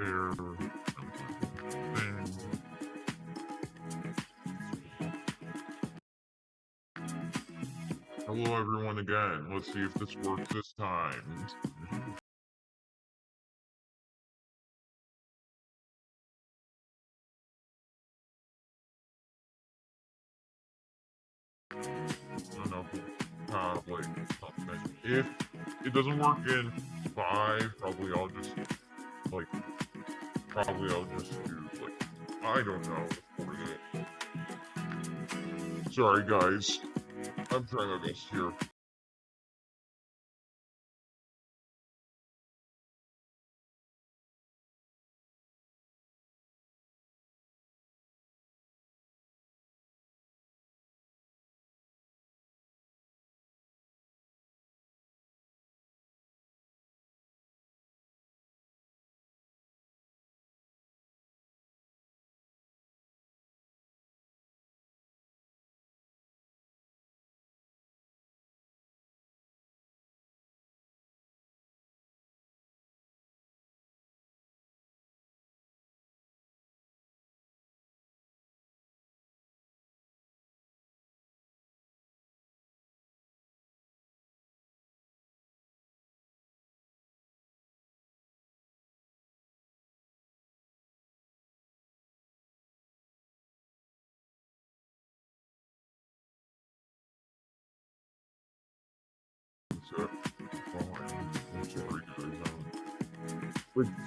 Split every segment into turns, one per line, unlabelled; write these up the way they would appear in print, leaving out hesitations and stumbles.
Prepare. Hello everyone again. Let's see if this works this time. No, like something. If it doesn't work in 5, probably I'll just do like I don't know. Sorry guys. I'm trying my best here.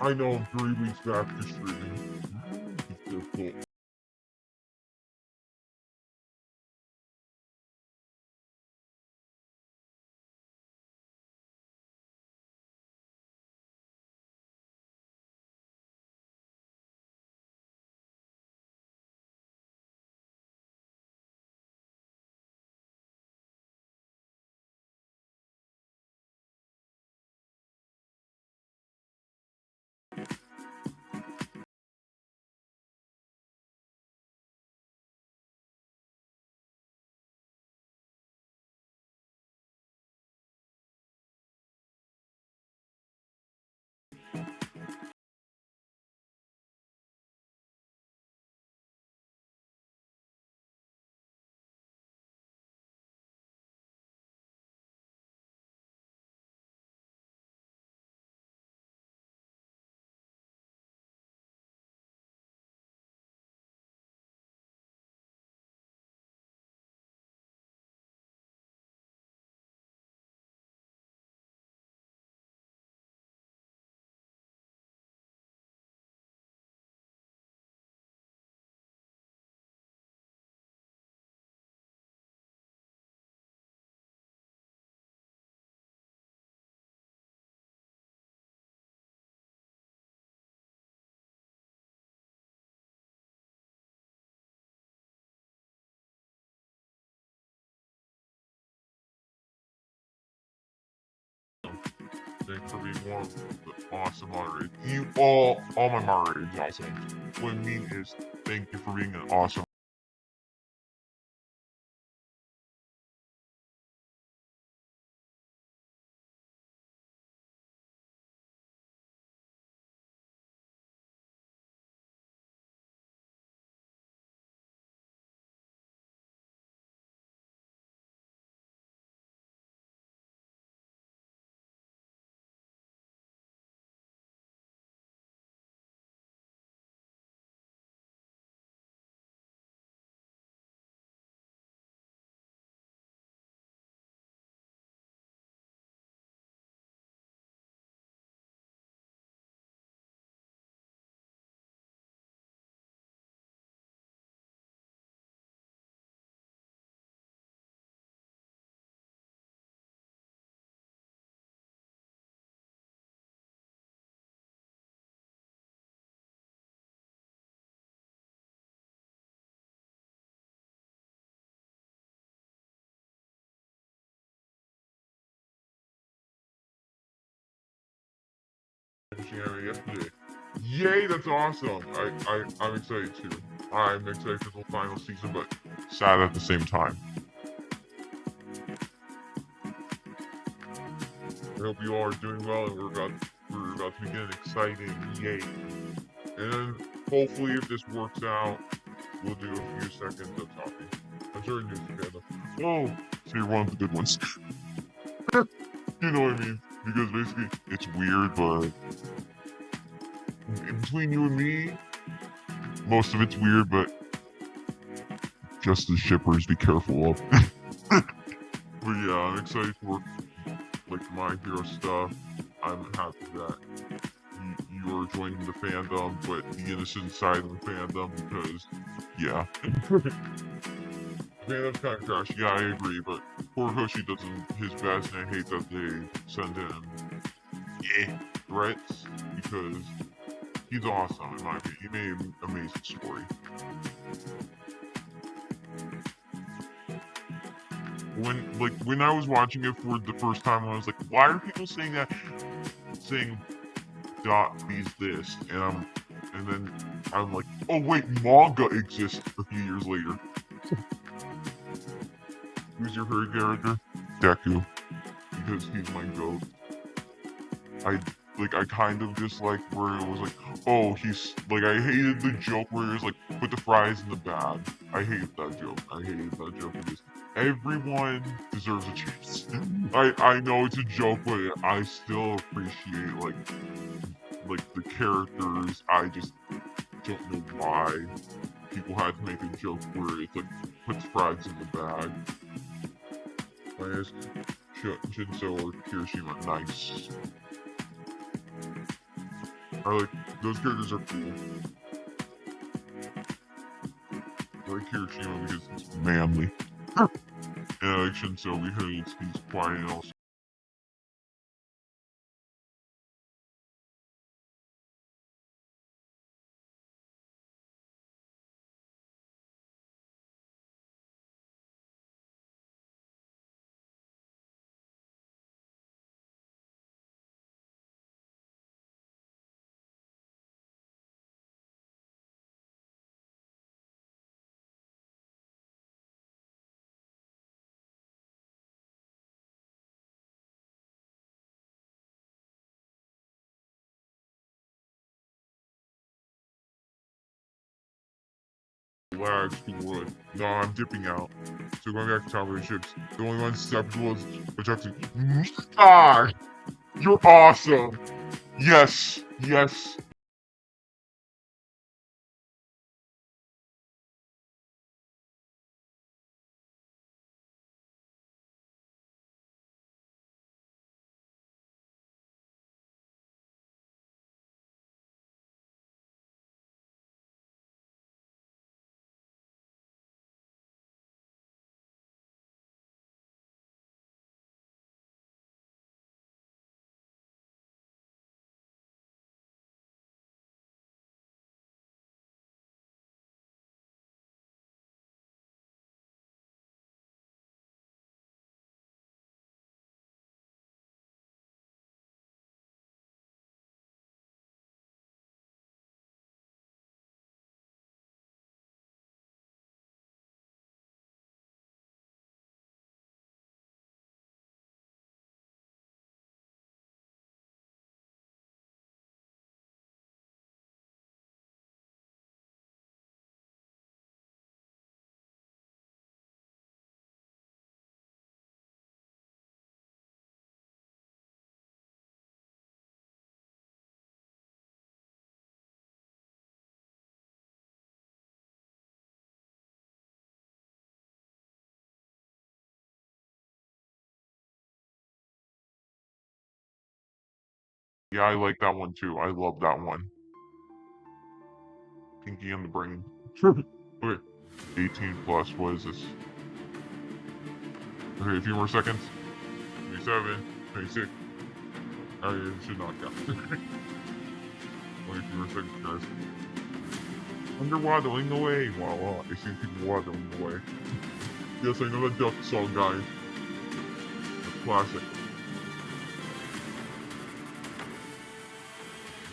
I know I'm 3 weeks back to streaming. It's difficult. Thanks for being one of the awesome moderators. You all my moderators awesome. What I mean is, thank you for being an awesome. Yesterday. Yay, that's awesome! I'm excited too. I'm excited for the final season, but sad at the same time. I hope you all are doing well and we're about we're about to begin exciting, yay. And then, hopefully, if this works out, we'll do a few seconds of talking. I'm sure news together. Oh, so you're one of the good ones. You know what I mean? Because basically, it's weird, but between you and me, most of it's weird, but just the shippers, be careful of. But yeah, I'm excited for like my hero stuff. I'm happy that you are joining the fandom, but the innocent side of the fandom because, yeah. Fandom's kind of trash. Yeah, I agree, but poor Hoshi does his best, and I hate that they send him threats because he's awesome in my opinion. He made an amazing story. When I was watching it for the first time, I was like, why are people saying that? Saying Dot B's this, and then I'm like, oh wait, manga exists a few years later. Who's your favorite character? Deku, because he's my goat. I kind of dislike where it was like, oh, he's like, I hated the joke where it was like, put the fries in the bag. I hated that joke. Because everyone deserves a chance. I know it's a joke, but I still appreciate like the characters. I just don't know why people had to make a joke where it's like, put the fries in the bag. Whereas Shinso or Kirishima, nice. I like, those characters are cool. I like Kirishima because he's manly. And I like Shinso because he's quiet and also. Lags, people were like, no, I'm dipping out. So going back to top of the ships, the only one acceptable is protecting. Ah! You're awesome! Yes! Yes! Yeah, I like that one too. I love that one. Pinky and the Brain. Okay, 18 plus, what is this? Okay, a few more seconds. 27, 26. Oh, yeah, it should not count. Only a few more seconds, guys. Underwaddling away. Wow, I see people waddling away. Yes, I know the duck song, guys. A classic.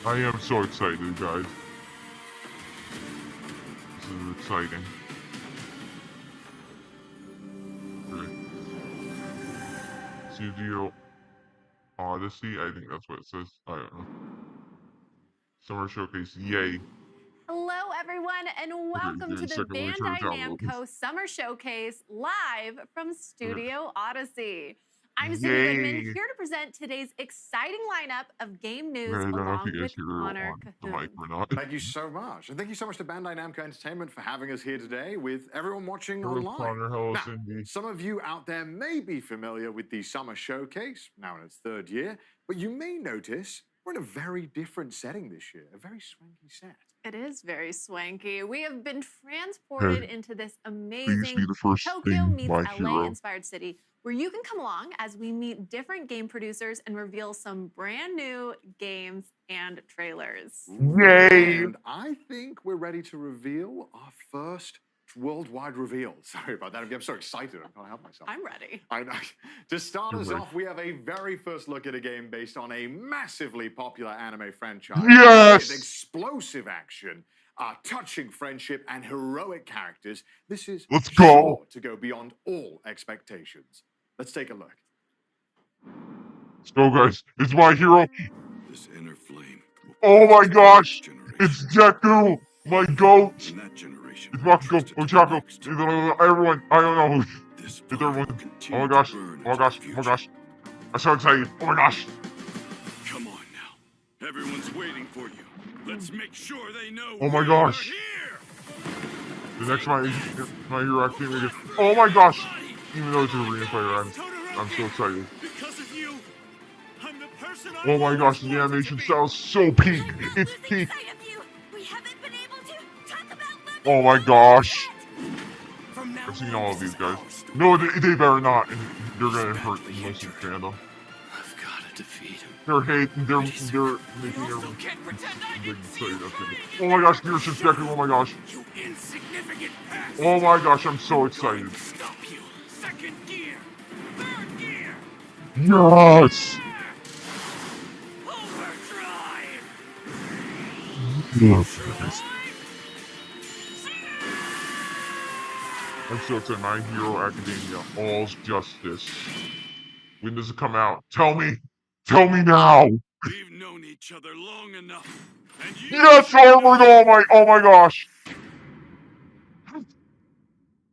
I am so excited, guys. This is exciting. Okay. Studio Odyssey. I think that's what it says. I don't know. Summer Showcase. Yay.
Hello, everyone, and welcome to the Bandai Namco Summer Showcase live from Studio Odyssey. I'm Cindy Goodman, here to present today's exciting lineup of game news along with Connor Cahoon.
Thank you so much. And thank you so much to Bandai Namco Entertainment for having us here today with everyone watching online.
Connor, hello,
now,
Cindy.
some of you out there may be familiar with the Summer Showcase, now in its third year, but you may notice we're in a very different setting this year, a very swanky set.
It is very swanky. We have been transported into this amazing Tokyo meets LA-inspired city where you can come along as we meet different game producers and reveal some brand new games and trailers.
Yay!
And I think we're ready to reveal our first worldwide reveal. Sorry about that. I'm so excited. I can't help myself.
I'm ready.
I know. To start us off, we have a very first look at a game based on a massively popular anime franchise.
Yes!
With explosive action, touching friendship, and heroic characters. This is sure to go beyond all expectations. Let's take a look.
Let's go, guys. It's my hero.
This inner flame.
Oh my gosh! It's Deku! My goat! It's Bakugo, Ochako, everyone, I don't know who. It's everyone. Oh my gosh, oh my gosh, oh my gosh. I'm so excited, oh my gosh.
Come on now. Everyone's waiting for you. Let's make sure they know.
Oh my gosh. The next my hero activity. Oh my gosh. Even though it's a arena player, I'm so excited. Oh my gosh, the animation style is so peak. It's peak. Oh my gosh. I've seen all of these guys. No, they better not. They're gonna hurt the most of fandom.
I've gotta defeat him.
They're making everyone excited. Oh my gosh, Gearships Deku, oh my gosh. Oh my gosh, I'm so excited.
Second gear. Third gear.
Yes!
Overdrive.
I'm so excited. My Hero Academia, All's Justice. When does it come out? Tell me! Tell me now!
We've known each other long enough. And you
yes, Armored! Oh my gosh!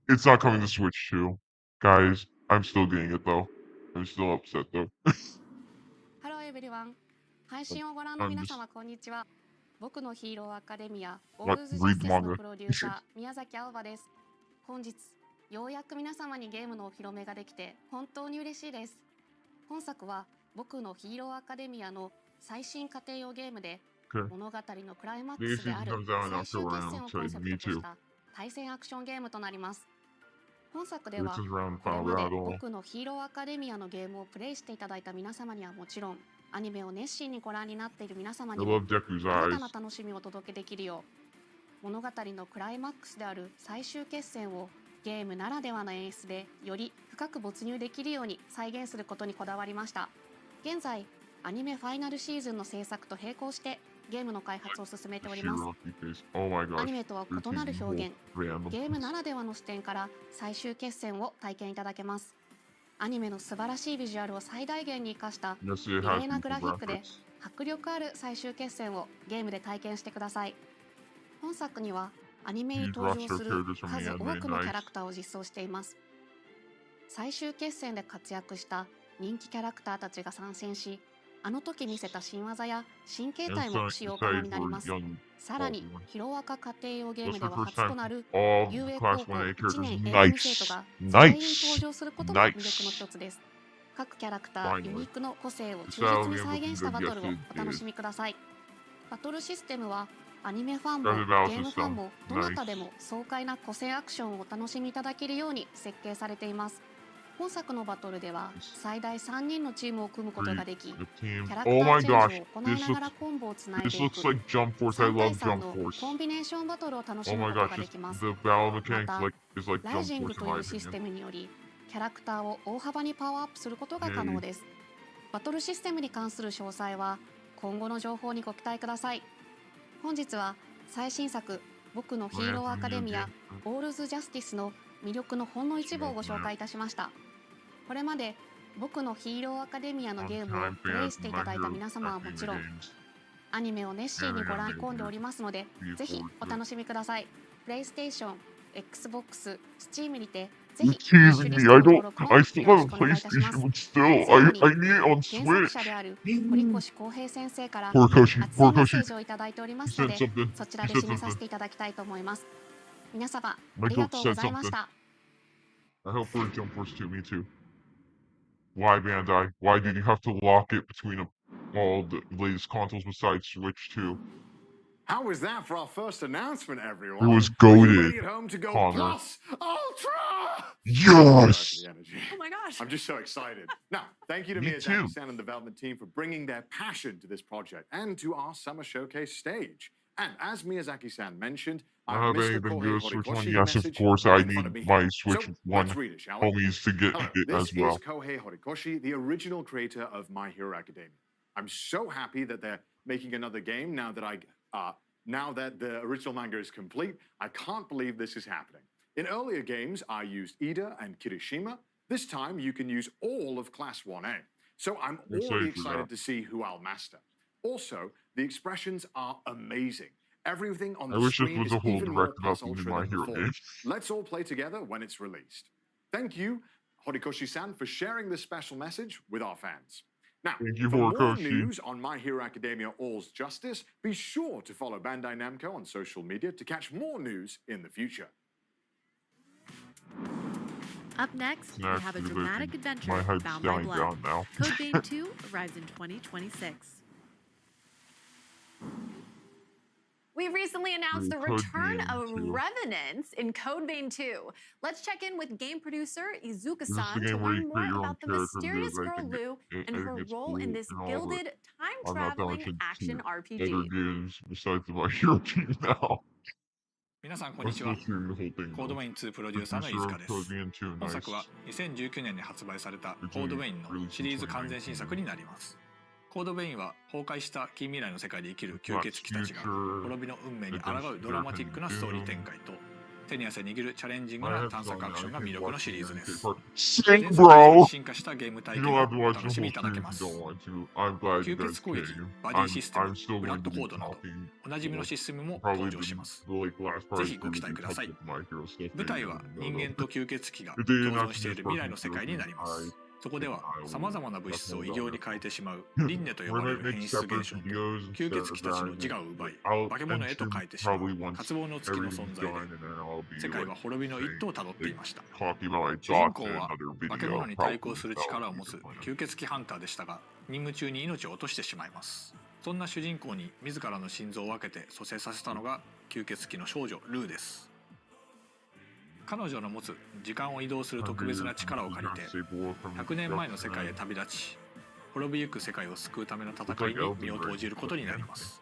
It's not coming to Switch 2. Guys, I'm still getting it though. I'm still upset though.
Hello everyone. 配信をご覧の皆様こんにちは。僕のヒーローアカデミアボールズジャスティスのプロデューサー宮崎青葉です。本日ようやく皆様にゲームのお披露目ができて本当に嬉しいです。本作は僕のヒーローアカデミアの最新家庭用ゲームで物語のクライマックスである最終決戦をコンセプトとした対戦アクションゲームとなります。本作ではこれまで僕のヒーローアカデミアのゲームをプレイしていただいた皆様にはもちろんアニメを熱心にご覧になっている皆様にも新たな楽しみをお届けできるよう物語のクライマックスである最終決戦をゲームならではの演出でより深く没入できるように再現することにこだわりました。現在アニメファイナルシーズンの制作と並行してゲームの開発を進めております。アニメとは異なる表現、ゲームならではの視点から最終決戦を体験いただけます。アニメの素晴らしいビジュアルを最大限に生かした綺麗なグラフィックで迫力ある最終決戦をゲームで体験してください。本作にはアニメに登場する数多くのキャラクターを実装しています。最終決戦で活躍した人気キャラクターたちが参戦し、あの時見せた新技や新形態も使用可能になります。さらに、ヒロアカ家庭用ゲームでは初となる UA 高校1年 AM 生徒が全員登場することも魅力の一つです。各キャラクター、ユニークの個性を忠実に再現したバトルをお楽しみください。バトルシステムは、アニメファンもゲームファンもどなたでも爽快な個性アクションをお楽しみいただけるように設計されています。本作のバトルでは最大3人のチームを組むことができ、キャラクターチェンジを行いながらコンボをつないでいく3対3のコンビネーションバトルを楽しむことができます。また、ライジングというシステムにより、キャラクターを大幅にパワーアップすることが可能です。バトルシステムに関する詳細は今後の情報にご期待ください。本日は最新作僕のヒーローアカデミアボールズジャスティスの魅力のほんの一部をご紹介いたしました。これまで僕のヒーローアカデミアのゲームをプレイしていただいた皆様はもちろん、アニメを熱心にご覧込んでおりますので、ぜひお楽しみください。プレイステーション、Xbox、Steam にて、ぜひ
teasing me. I still have a PlayStation, but still, I need it on
原作
Switch.
者である堀越康平先生から
Horikoshi,
熱いメッセー
Horikoshi.
ジをいただいておりま
You
すの
said
で、
something.
そちら
You
で
said
締めさせ
something.
ていただきたいと思います。皆様、あ
My
りが
goat
とうご
said
ざいまし
something.
た。
I hope for a Jump Force 2, me too. Why, Bandai? Why did you have to lock it between all the latest consoles besides Switch 2?
How was that for our first announcement, everyone?
It was
Are you
goated,
ready at home to go
Connor.
plus ultra?
Yes!
The energy.
Oh my gosh.
I'm just so excited. Now, thank you to
Me too.
Miyazaki-san and the development team for bringing their passion to this project and to our summer showcase stage. And as Miyazaki-san mentioned, I've missed the
Been
Kohei
good Switch 1.
Horikoshi
Yes, of
message
course,
right
I
in front of
need
me
my
here.
Switch
So
1
let's read it, shall we?
homies to get
Hello,
it
this
as well.
is Kohei Horikoshi, the original creator of My Hero Academia. I'm so happy that they're making another game now that the original manga is complete. I can't believe this is happening. In earlier games, I used Ida and Kirishima. This time, you can use all of Class 1A. So I'm already excited to see who I'll master. Also, the expressions are amazing. Everything on the screen is even more plus ultra than before. Let's all play together when it's released. Thank you, Horikoshi-san, for sharing this special message with our fans. Now, for more news on My Hero Academia All's Justice, be sure to follow Bandai Namco on social media to catch more news in the future.
Up next, we have a dramatic adventure
My head's
found by
dying
blood.
down now.
Code Vein 2 arrives in 2026. We recently announced the return of Revenants in Code Vein 2. Let's check in with game producer Izuka-san to learn more about the mysterious girl Lou and her role in this gilded, time-traveling action RPG.
Besides my hero team now.
皆さんこんにちは。コードウェイン2プロデューサーの飯塚です。本作は2019年に発売されたコードウェインのシリーズ完全新作になります。コードウェインは崩壊した近未来の世界で生きる吸血鬼たちが滅びの運命に抗うドラマティックなストーリー展開と手に汗握るチャレンジングな探索アクションが魅力のシリーズです。前作より進化したゲーム体験をお楽しみいただけます。吸血攻撃、バディシステム、ブラッドコードなどおなじみのシステムも登場します。ぜひご期待ください。舞台は人間と吸血鬼が共存している未来の世界になります。そこでは様々な物質を異形に変えてしまう輪廻と呼ばれる変質現象と吸血鬼たちの自我を奪い化け物へと変えてしまう渇望の月の存在で世界は滅びの一途をたどっていました。主人公は化け物に対抗する力を持つ吸血鬼ハンターでしたが任務中に命を落としてしまいます。そんな主人公に自らの心臓を分けて蘇生させたのが吸血鬼の少女ルーです。彼女の持つ時間を移動する特別な力を借りて100年前の世界へ旅立ち滅びゆく世界を救うための戦いに身を投じることになります。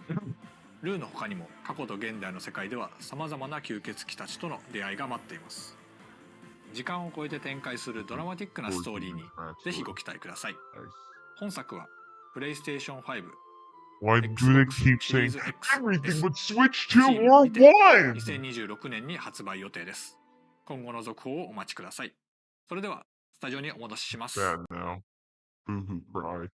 ルーの他にも過去と現代の世界では様々な吸血鬼たちとの出会いが待っています。時間を超えて展開するドラマティックなストーリーにぜひご期待ください。本作はプレイステーション5
Why do they keep saying everything but Switch 2 or 1?
2026年に発売予定です。今後の続報をお待ちください。それではスタジオにお戻しします。
Bad now. Boo-hoo cry.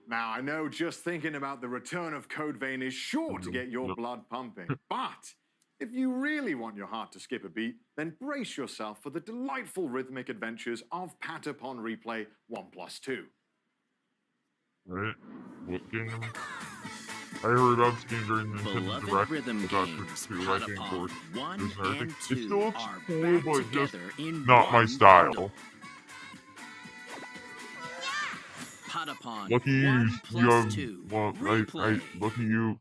Now, I know just thinking about the return of Code Vein is sure to get your blood pumping, but if you really want your heart to skip a beat, then brace yourself for the delightful rhythmic adventures of Patapon Replay 1+2.
Right? What game? I heard about this game during the Nintendo Direct.
Rhythm games, Patapon 1 and 2
it still looks
are
cool,
back
but just
together in
not my
one
style.
bundle. Patapon
Lucky you,
1
you
plus
have,
2
well,
replay.
lucky you,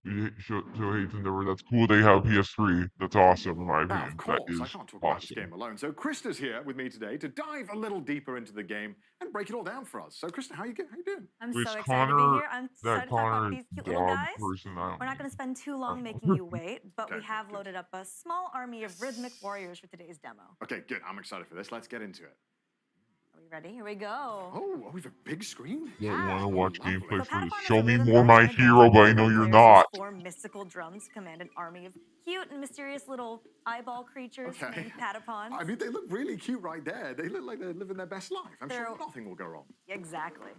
so hate endeavor. That's cool they have PS3. That's awesome in my
Now,
opinion.
of course,
That is
I can't talk about this
awesome.
game alone, so Krista's here with me today to dive a little deeper into the game and break it all down for us. So, Krista, how you doing?
I'm
Wait,
so excited to
Connor-
be here. I'm
That
excited to talk about
Connor
these cute little
dog
guys.
person, I don't
We're not going to spend too long making you wait, but we have loaded up a small army of rhythmic warriors for today's demo.
Okay, good. I'm excited for this. Let's get into it.
Are we ready? Here we go.
Oh, we have a big screen?
want to watch
lovely.
gameplay
So
for this.
Patapon is
Show
a
me
rhythm
more
game
My
that
Hero, but I know
players
you're
use
not.
4 mystical drums to command an army of cute and mysterious little eyeball creatures named Patapons.
I mean, they look really cute right there. They look like they're living their best life. I'm sure nothing will go wrong.
Exactly.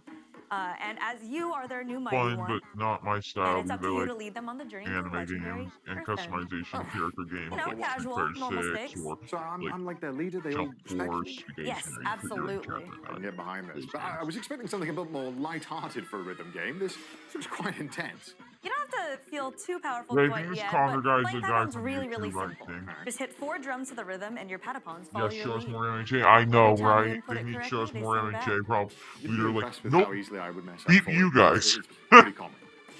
And as you are their new mighty
Fun,
one,
but not my style.
and it's up to you to lead them on the journey to
Anime
legendary
games and
Earth End.
customization character games like
casual,
Street
normal
Fighter
stakes.
6 or
So I'm like their leader. They all
Jump
respect
Force.
me?
Yes, absolutely.
I can get behind this. But I was expecting something a bit more light-hearted for a rhythm game. This was quite intense.
You don't have to feel too powerful
Yeah,
quite
this
yet,
Connor
but
guy's
playing
the guy
Patapons
from
really, really
YouTube, I
simple.
think.
Just hit 4 drums to the rhythm and your Patapons follow
Yeah,
your
show us
lead.
more MHA. I know,
Every time you
right?
input
They
it
need to
correctly,
show us
they
more
send back.
MHA. Probably
You'd
we
be
were
impressed
like,
with
nope,
how easily I would mess up
beat
for
you
it.
guys.
It's pretty common.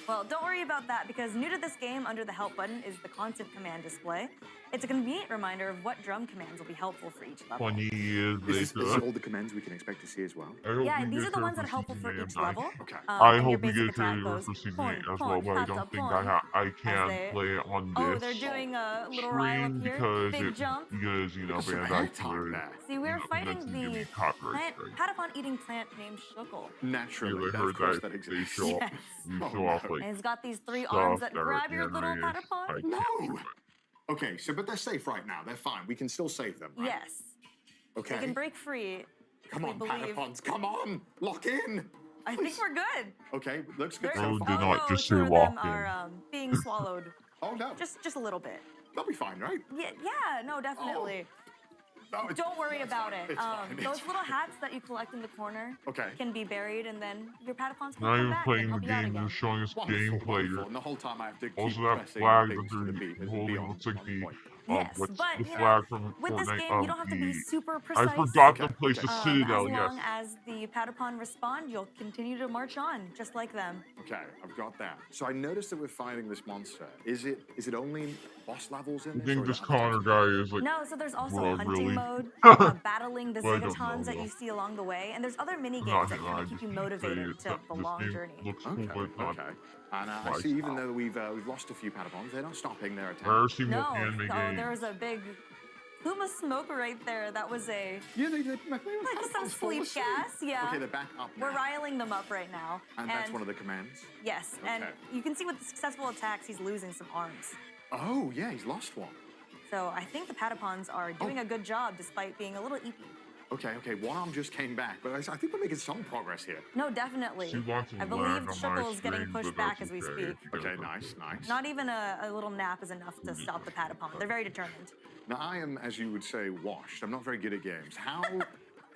Well, don't worry about that because new to this game under the help button is the constant command display. It's a convenient reminder of what drum commands will be helpful for each level.
Funny is
Is this all the commands we can expect to see as well?
Yeah, these are the ones that are helpful for each level.
Okay.
I
and your
hope we
basic
get
attack
to
goes
for season
pon,
8 as
pon,
well, but I don't
pata,
think
pon,
I can
they-
play it on
Oh,
this
they're doing a little rhyme up
stream
here.
because
Big jump.
you know,
Some
Bandai
airtime
could,
there.
See, we're fighting
that's gonna give me
the
copyright
plant,
strike.
Patapon eating plant named Shuckle.
Naturally,
I
of
heard
course
that
that
they
exists.
show,
Yes.
you
Oh,
show off
no.
like
And it's got these 3
stuff
arms that
that are
grab your little
animated.
Patapon.
I can't
No.
do it.
Okay, so but they're safe right now. They're fine. We can still save them, right?
Yes.
Okay.
They can break free.
Come
we
on,
believe.
Patapons. Come on. Lock in.
I think we're good.
Okay, looks good
They're-
so
Oh, do
far.
not just
2
say
of
lock
them
in.
are being swallowed.
Oh, no.
Just a little bit.
They'll be fine, right?
Yeah, no, definitely.
No, it's-
Don't worry
it's
about
fine.
it.
It's fine. It's
Those
fine.
little hats that you collect in the corner
Okay.
can be buried, and then your Patapons can
Not
come
even
back and
playing the
help you out
game,
again.
just showing us
Wonderful,
gameplay.
wonderful. And the whole time I have to keep
Also, that
pressing
flag
things to the
that
beat.
they're
It'll
holding
be on
looks like the
point.
Yes,
what's
but,
the
you know,
flag from
With this
Fortnite?
game, you don't have to be super precise.
I forgot the
Okay,
place,
okay.
the
As
Citadel. Yes.
long as the Patapon respond, you'll continue to march on, just like them.
Okay, I've got that. So I noticed that we're fighting this monster. Is it only boss levels in
I
this?
think
or
this
are there
Connor
others?
guy is like,
No, so there's also
well,
hunting
really?
mode, battling the
Well, I don't
Zigatons
know,
that you see along the way, and there's other mini
I'm
games
not
that
gonna
kind
lie,
of keep you
just say
motivated
it,
to
that
the
this
long
game
journey.
looks cool,
Okay,
but not
okay. And I
my
see even
style.
though we've lost a few Patapons, they're not stopping their attack.
I've seen more
No,
anime
oh,
games.
there was a big Puma smoke right there. That was a
Yeah, they
like some
Patapons fall
sleep
asleep.
gas. Yeah,
Okay, they're back up
we're
now.
riling them up right now.
And that's one of the commands?
Yes, and
Okay.
you can see with the successful attacks, he's losing some arms.
Oh, yeah, he's lost one.
So I think the Patapons are doing a good job despite being a little eepy.
Okay, one arm just came back, but I think we're making some progress here.
No, definitely.
She wants to
I
learn
believe
on my
Shuckle is getting
stream,
pushed
but
back
that's
as we
okay.
speak.
Okay, nice.
Not even a little nap is enough to stop the Patapon. They're very determined.
Now, I am, as you would say, washed. I'm not very good at games. How,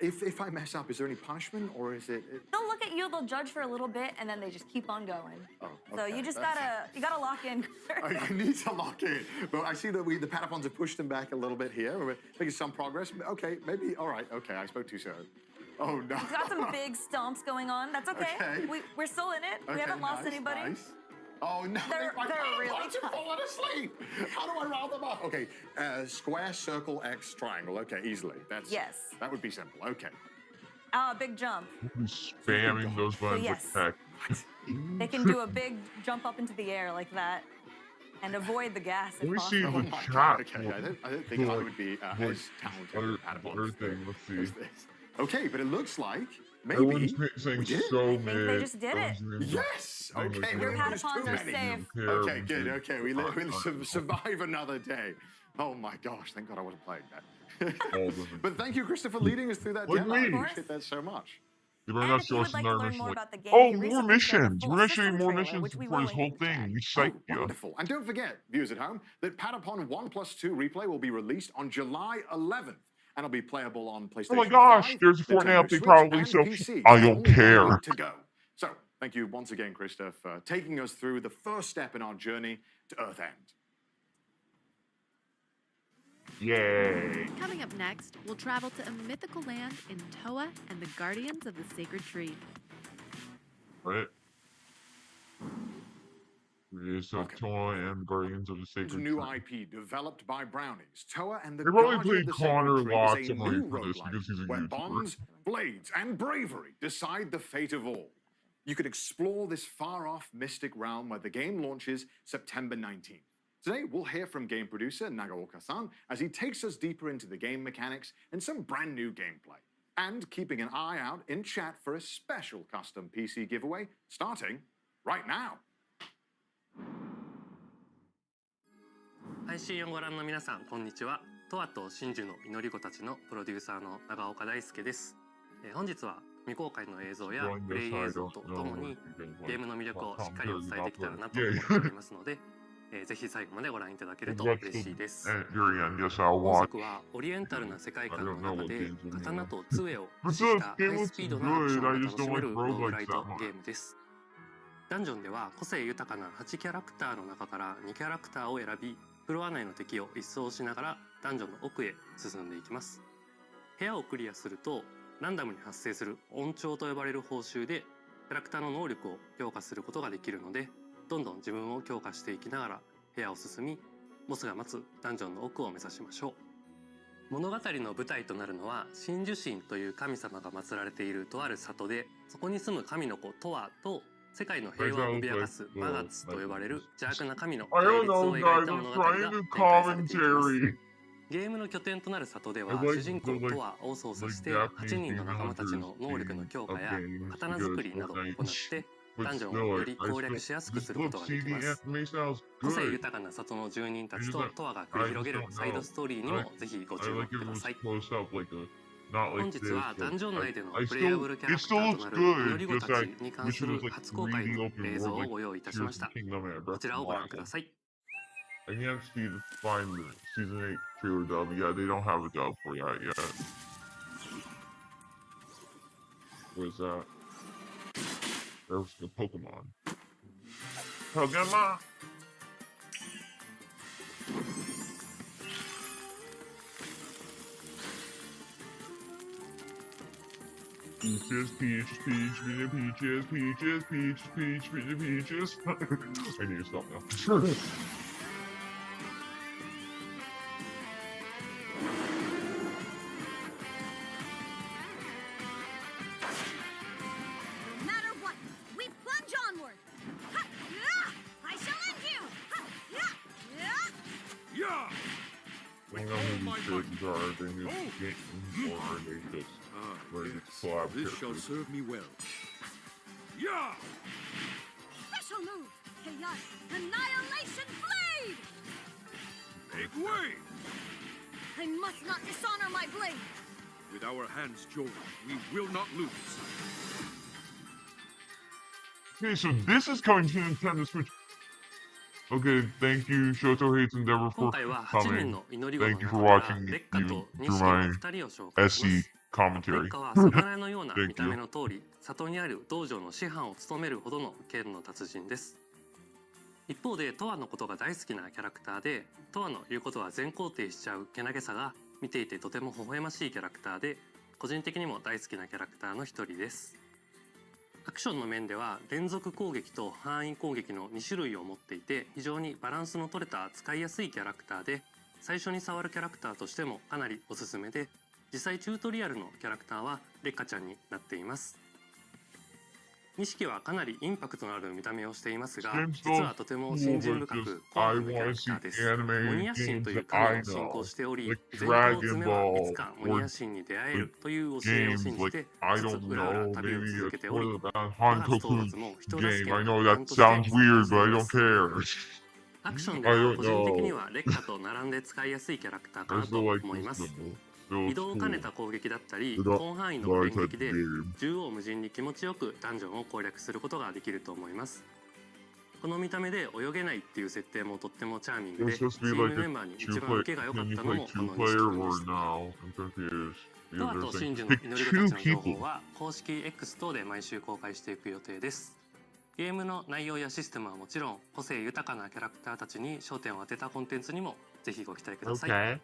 if I mess up, is there any punishment, or is it...
They'll look at you, they'll judge for a little bit, and then they just keep on going.
Oh,
So
okay.
you just gotta lock in.
I need to lock in. But I see that the Patapons have pushed them back a little bit here. We're making some progress. Okay, maybe, all right, okay, I spoke too soon. Oh, no.
We've got some big stomps going on. That's okay.
Okay.
We're still in it. We
Okay,
haven't lost
nice,
anybody.
nice. Oh, no.
They're really
Patapons have
tough.
fallen asleep. How do I round them up? Okay, square, circle, X, triangle. Okay, easily.
Yes.
That would be simple. Okay.
Big jump.
He's spamming those buttons
yes.
with tech.
They can do a big jump up into the air like that and avoid the gas if
Let me see
possible.
the
Oh my
chat.
God, okay, I don't think I
Like,
would be
like,
as talented
other-
at Patapons
other thing, let's see.
as this. Okay, but it looks like
Everyone's
maybe...
saying
we did it.
so
I think they just did it.
Yes! Okay,
Your
well, there's
Patapons
too
are
many.
safe.
Okay, good. Okay, we'll survive another day. Oh my gosh, thank God I wasn't playing that. But thank you, Christopher, for leading us through that
Like
demo. I
me.
appreciate that so much.
They better
And
not
if you
show
would
us
like to
another
learn
mission.
more
Like,
about the game,
oh,
we
more
recently shared a
missions.
full
We're gonna show you
system
more
trailer,
missions
which we
for
will
this whole
link in the
thing.
chat.
We psyched you.
Wonderful. And don't forget, viewers at home, that Patapon 1+2 Replay will be released on July 11th. And it'll be playable on PlayStation
Oh my gosh,
5,
there's a Fortnite
Nintendo
update
Switch,
probably,
and
so
PC.
I
So
don't
only
care.
one week to go. So, thank you once again, Krista, for taking us through the first step in our journey to Earth End.
Yay.
Coming up next, we'll travel to a mythical land in Towa and the Guardians of the Sacred Tree.
Right. So Towa and Guardians of the
It's
Sacred
a new
Tree.
IP developed by Brownies. Towa and the
They probably
Guardian of the
played Connor
Sacred Tree
lots
is a
of money
new
for this
roguelike
because he's a
where
YouTuber.
bonds, blades, and bravery decide the fate of all. You could explore this far-off mystic realm where the game launches September 19th. Today, we'll hear from game producer Nagaoka-san as he takes us deeper into the game mechanics and some brand new gameplay. And keeping an eye out in chat for a special custom PC giveaway starting right now.
配信をご覧の皆さんこんにちは。トワと真珠の祈り子たちのプロデューサーの長岡大輔です。本日は未公開の映像やプレイ映像とともにゲームの魅力をしっかりお伝えできたらなと思っておりますので、ぜひ最後までご覧いただけると嬉しいです。本作はオリエンタルな世界観の中で刀と杖を駆使したハイスピードなアクションが楽しめるローグライトゲームです。ダンジョンでは個性豊かな8キャラクターの中から2キャラクターを選び、フロア内の敵を一掃しながらダンジョンの奥へ進んでいきます。部屋をクリアするとランダムに発生する音調と呼ばれる報酬でキャラクターの能力を強化することができるので、どんどん自分を強化していきながら部屋を進み、ボスが待つダンジョンの奥を目指しましょう。物語の舞台となるのは真珠神という神様が祀られているとある里で、そこに住む神の子トワと世界の平和を脅かすマガツと呼ばれる邪悪な神の対立を描いた物語が展開されていきます。ゲームの拠点となる里では主人公トワを操作して8人の仲間たちの能力の強化や刀作りなどを行ってダンジョンをより攻略しやすくすることができます。個性豊かな里の住人たちとトワが繰り広げるサイドストーリーにもぜひご注目ください。本日はダンジョン内でのプレイヤブルキャラクターとなる祈り子たちに関する初公開の映像をご用意いたしました。こちらをご覧ください。
I can't find the season 8 trailer dub. Yeah, they don't have a dub for that yet. What is that? There's the Pokemon. Pokemon! Peaches, peach, peach, peaches, peaches, peach, peach, peaches. I need to stop now.
This shall serve me well. Yeah!
Special move! Chaos Annihilation Blade!
Make way!
I must not dishonor my blade!
With our hands joined, we will not lose.
Okay, so this is coming to Nintendo Switch. Okay, thank you, Shoto Hates Endeavor, for coming. Thank you for watching through my SC commentary.
レッカは侍のような見た目の通り、里にある道場の師範を務めるほどの剣の達人です。一方でトワのことが大好きなキャラクターで、トワの言うことは全肯定しちゃうけなげさが見ていてとても微笑ましいキャラクターで、個人的にも大好きなキャラクターの一人です。アクションの面では連続攻撃と範囲攻撃の2種類を持っていて、非常にバランスの取れた使いやすいキャラクターで、最初に触るキャラクターとしてもかなりおすすめで、実際チュートリアルのキャラクターはレッカちゃんになっています。錦はかなりインパクトのある見た目をしていますが、実はとても信心深く高度なキャラクターです。モニヤ神という神を信仰しており、全頭爪はいつかモニヤ神に出会えるという教えを信じてずっと裏裏旅を続けており、長津討伐も人助けのちゃんとしたアクションでは個人的にはレッカと並んで使いやすいキャラクターかなと思います。移動を兼ねた攻撃だったり広範囲の連撃で縦横無尽に気持ちよくダンジョンを攻略することができると思います。この見た目で泳げないっていう設定もとってもチャーミングで、チームメンバーに一番受けが良かったのもこの錦でした。トワと真珠の祈り子たちの情報は公式 X 等で毎週公開していく予定です。ゲームの内容やシステムはもちろん、個性豊かなキャラクターたちに焦点を当てたコンテンツにもぜひご期待ください。あ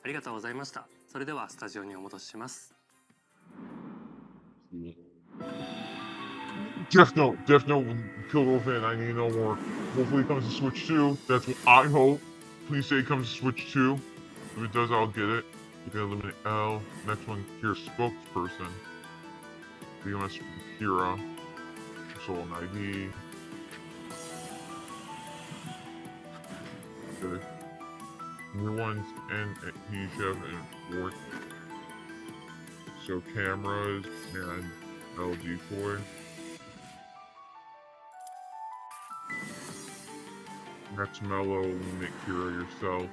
りがとうございました。それではスタジオにお戻しします。
Death Note, Killer fan, I need no more. Hopefully it comes to Switch 2. That's what I hope. Please say it comes to Switch 2. If it does, I'll get it. You can eliminate L. Next one, here, spokesperson. BMS Kira. Soul ID. Okay. New ones and Chef and Work. So cameras and LG toy. That's mellow, Nick Hero yourself.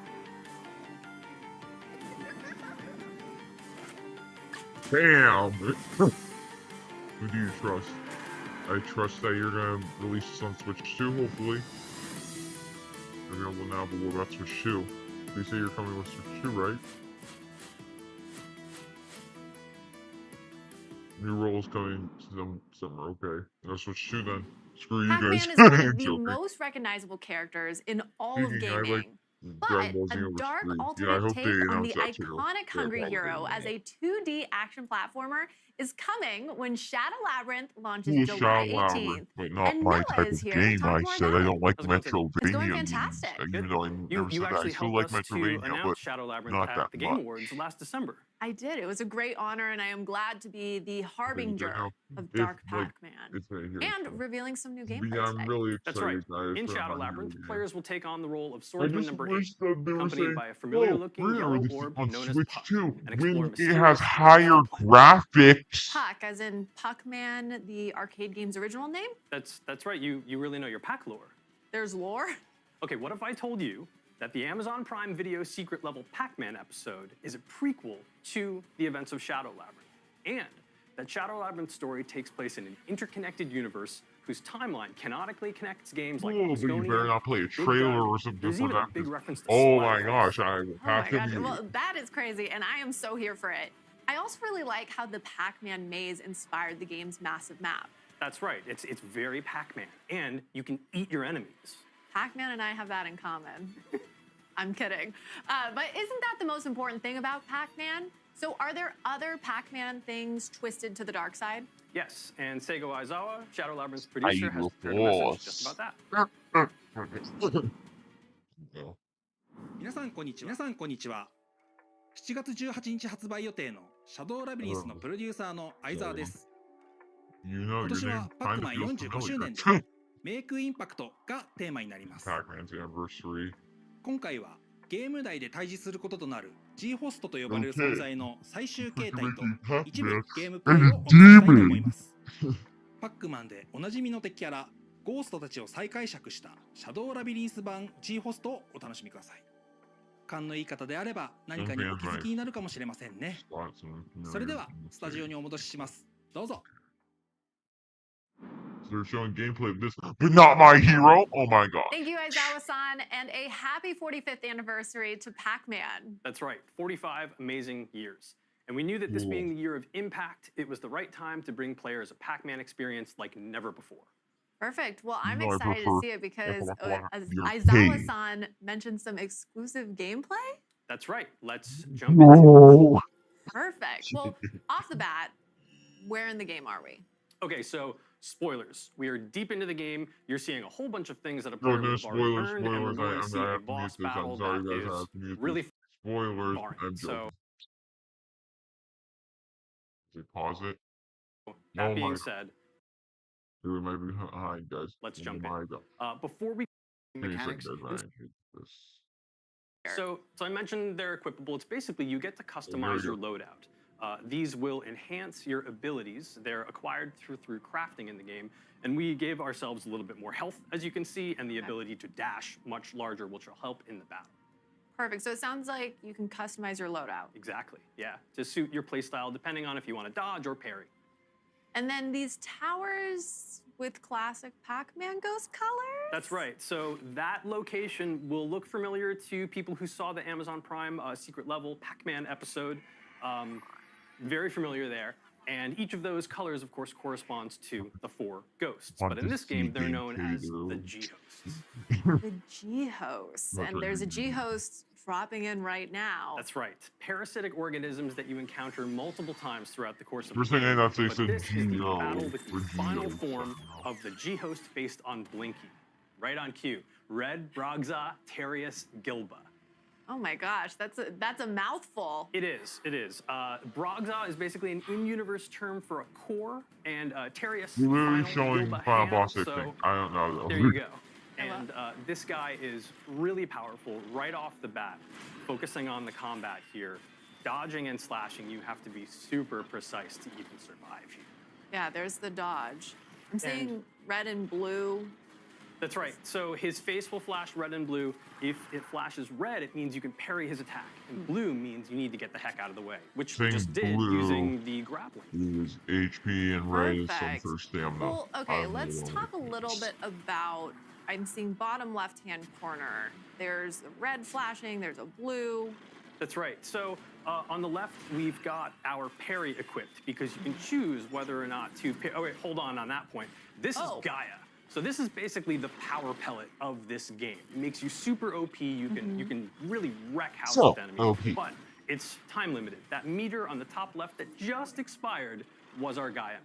Bam! Who do you trust? I trust that you're gonna release this on Switch 2, hopefully. Available now, but what about Switch 2? They say you're coming with Switch 2, right? New roles coming summer, okay. No Switch 2 then. Screw you guys.
Pac-Man is one of the most recognizable characters in all of gaming. But a dark alternate take on the iconic Hungry Hero as a 2D action platformer is coming when Shadow Labyrinth launches July 18th.
But not
and
my
Noah
type
is
of
here
game.
to talk
I
more
said
about
I don't like Metrovania.
It's going fantastic.
Even though I never said that. I still like Metrovania, but
Shadow Labyrinth
not
at
that
the Game
much.
Awards last December.
I did. It was a great honor, and I am glad to be the harbinger of Dark Pac-Man and revealing some new gameplay
I'm really excited.
That's right. In Shadow Labyrinth, players will take on the role of Swordsman number 8, accompanied by a familiar-looking yellow orb known as Puck, and explore
it has higher graphics.
Puck, as in Puck-Man, the arcade game's original name?
That's right. You really know your Pac lore.
There's lore?
Okay, what if I told you that the Amazon Prime Video secret level Pac-Man episode is a prequel to the events of Shadow Labyrinth, and that Shadow Labyrinth story takes place in an interconnected universe whose timeline canonically connects games like
but you better not play a trailer or something
There's
for
even
that.
a big reference to
oh
Sly
my gosh, I will have to mute.
Well, that is crazy, and I am so here for it. I also really like how the Pac-Man maze inspired the game's massive map.
That's right. It's very Pac-Man, and you can eat your enemies.
Pac-Man and I have that in common. I'm kidding. But isn't that the most important thing about Pac-Man? So are there other Pac-Man things twisted to the dark side?
Yes, and Seigo Aizawa, Shadow Labyrinth's producer, has prepared a message just about that.
皆さんこんにちは。7月18日発売予定のシャドウラビリンスのプロデューサーの相沢です。今年はパックマン45周年でメイクインパクトがテーマになります。今回はゲーム内で対峙することとなる G ホストと呼ばれる存在の最終形態と一部ゲームプレイをお見せしたいと思います。パックマンでおなじみの敵キャラゴーストたちを再解釈したシャドウラビリンス版 G ホストをお楽しみください。勘のいい方であれば何かにお気づきになるかもしれませんね。それではスタジオにお戻しします。どうぞ。
So they're showing gameplay of this, but not my hero. Oh my god!
Thank you, Aizawa-san, and a happy 45th anniversary to Pac-Man.
That's right, 45 amazing years. And we knew that this being the year of impact, it was the right time to bring players a Pac-Man experience like never before.
Perfect. Well, I'm excited to see it because Aizawa-san mentioned some exclusive gameplay.
That's right. Let's jump into it.
Perfect. Well, off the bat, where in the game are we?
Okay, so spoilers. We are deep into the game. You're seeing a whole bunch of things that a player will have already learned, and we're going to see a boss battle that is really
spoilers.
boring. So,
pause it.
That being said,
we might be behind, guys.
Let's jump in. Before we mechanics. So I mentioned they're equipable. It's basically you get to customize your loadout. These will enhance your abilities. They're acquired through crafting in the game. And we gave ourselves a little bit more health, as you can see, and the ability to dash much larger, which will help in the battle.
Perfect. So it sounds like you can customize your loadout.
Exactly, yeah. To suit your playstyle, depending on if you want to dodge or parry.
And then these towers with classic Pac-Man ghost colors?
That's right. So that location will look familiar to people who saw the Amazon Prime secret level Pac-Man episode. Very familiar there. And each of those colors, of course, corresponds to the 4 ghosts. But in this game, they're known as the G-hosts.
The G-hosts. And there's a G-host dropping in right now.
That's right. Parasitic organisms that you encounter multiple times throughout the course of
the game. But
this is the battle with the final form of the G-host based on Blinky. Right on cue. Red, Brogza, Terius, Gilba.
Oh my gosh, that's a mouthful.
It is. Brogza is basically an in-universe term for a core, and Terius.
You're really showing Final Boss thing. I don't know though.
There you go. And this guy is really powerful right off the bat. Focusing on the combat here, dodging and slashing, you have to be super precise to even survive here.
Yeah, there's the dodge. I'm seeing red and blue.
That's right. So his face will flash red and blue. If it flashes red, it means you can parry his attack. And blue means you need to get the heck out of the way, which we just did using the grappling.
Is HP and red is some for stamina.
Well, okay, let's talk a little bit about, I'm seeing bottom left-hand corner. There's a red flashing, there's a blue.
That's right. So on the left, we've got our parry equipped because you can choose whether or not to parry. Oh, wait, hold on that point. This is Gaia. So this is basically the power pellet of this game. It makes you super OP. You can really wreck house with enemies. But it's time limited. That meter on the top left that just expired was our Gaia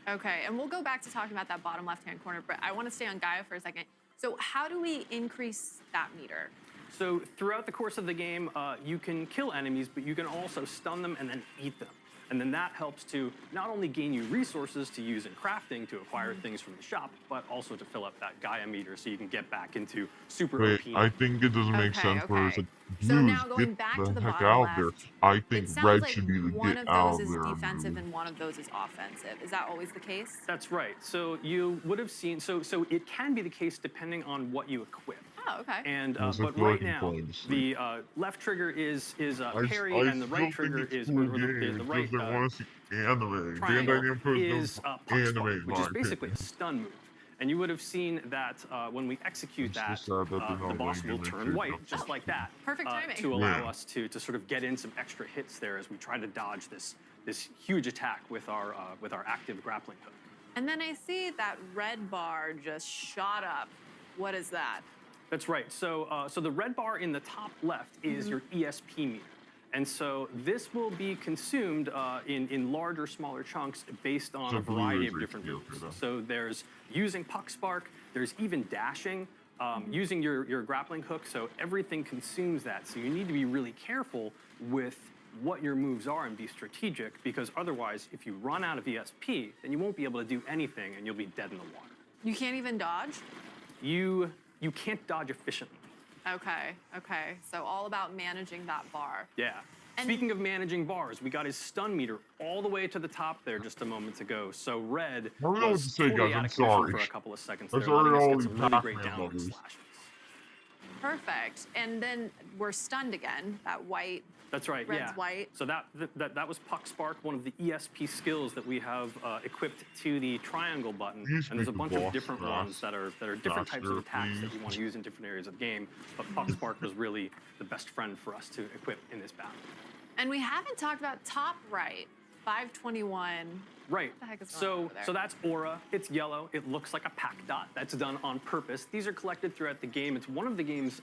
meter.
Okay, and we'll go back to talking about that bottom left-hand corner, but I want to stay on Gaia for a second. So how do we increase that meter?
So throughout the course of the game, you can kill enemies, but you can also stun them and then eat them. And then that helps to not only gain you resources to use in crafting to acquire things from the shop, but also to fill up that Gaia meter so you can get back into super OP.
I think it doesn't make sense for us to
so now going back to the
heck
bottom
out
left,
there. I think red
like
should be the
one
get
of
out
those is
there.
defensive and one of those is offensive. Is that always the case?
That's right. So you would have seen, so it can be the case depending on what you equip.
Oh, okay.
And but right now, the left trigger is parry, and the right trigger is the right triangle is punch spark, which is basically a stun move. And you would have seen that when we execute that, the boss will turn white, just like that.
Perfect timing.
To allow us to sort of get in some extra hits there as we try to dodge this huge attack with our active grappling hook.
And then I see that red bar just shot up. What is that?
That's right. So the red bar in the top left is your ESP meter. And so this will be consumed in larger, smaller chunks based on a variety of different moves. So there's using Puck Spark, there's even dashing, using your grappling hook. So everything consumes that. So you need to be really careful with what your moves are and be strategic, because otherwise, if you run out of ESP, then you won't be able to do anything and you'll be dead in the water.
You can't even dodge?
You can't dodge efficiently.
Okay. So all about managing that bar.
Yeah. And speaking of managing bars, we got his stun meter all the way to the top there just a moment ago. So red was totally out of commission for a couple of seconds there, letting us get some really great downward slashes.
Perfect. And then we're stunned again, that white.
That's right,
Red's white.
So that was Puck Spark, one of the ESP skills that we have equipped to the triangle button. And there's a bunch of different ones that are different types of attacks that you want to use in different areas of the game. But Puck Spark was really the best friend for us to equip in this battle.
And we haven't talked about top right, 521.
Right.
What the heck is going on over there?
So that's Aura. It's yellow. It looks like a pack dot. That's done on purpose. These are collected throughout the game. It's one of the game's,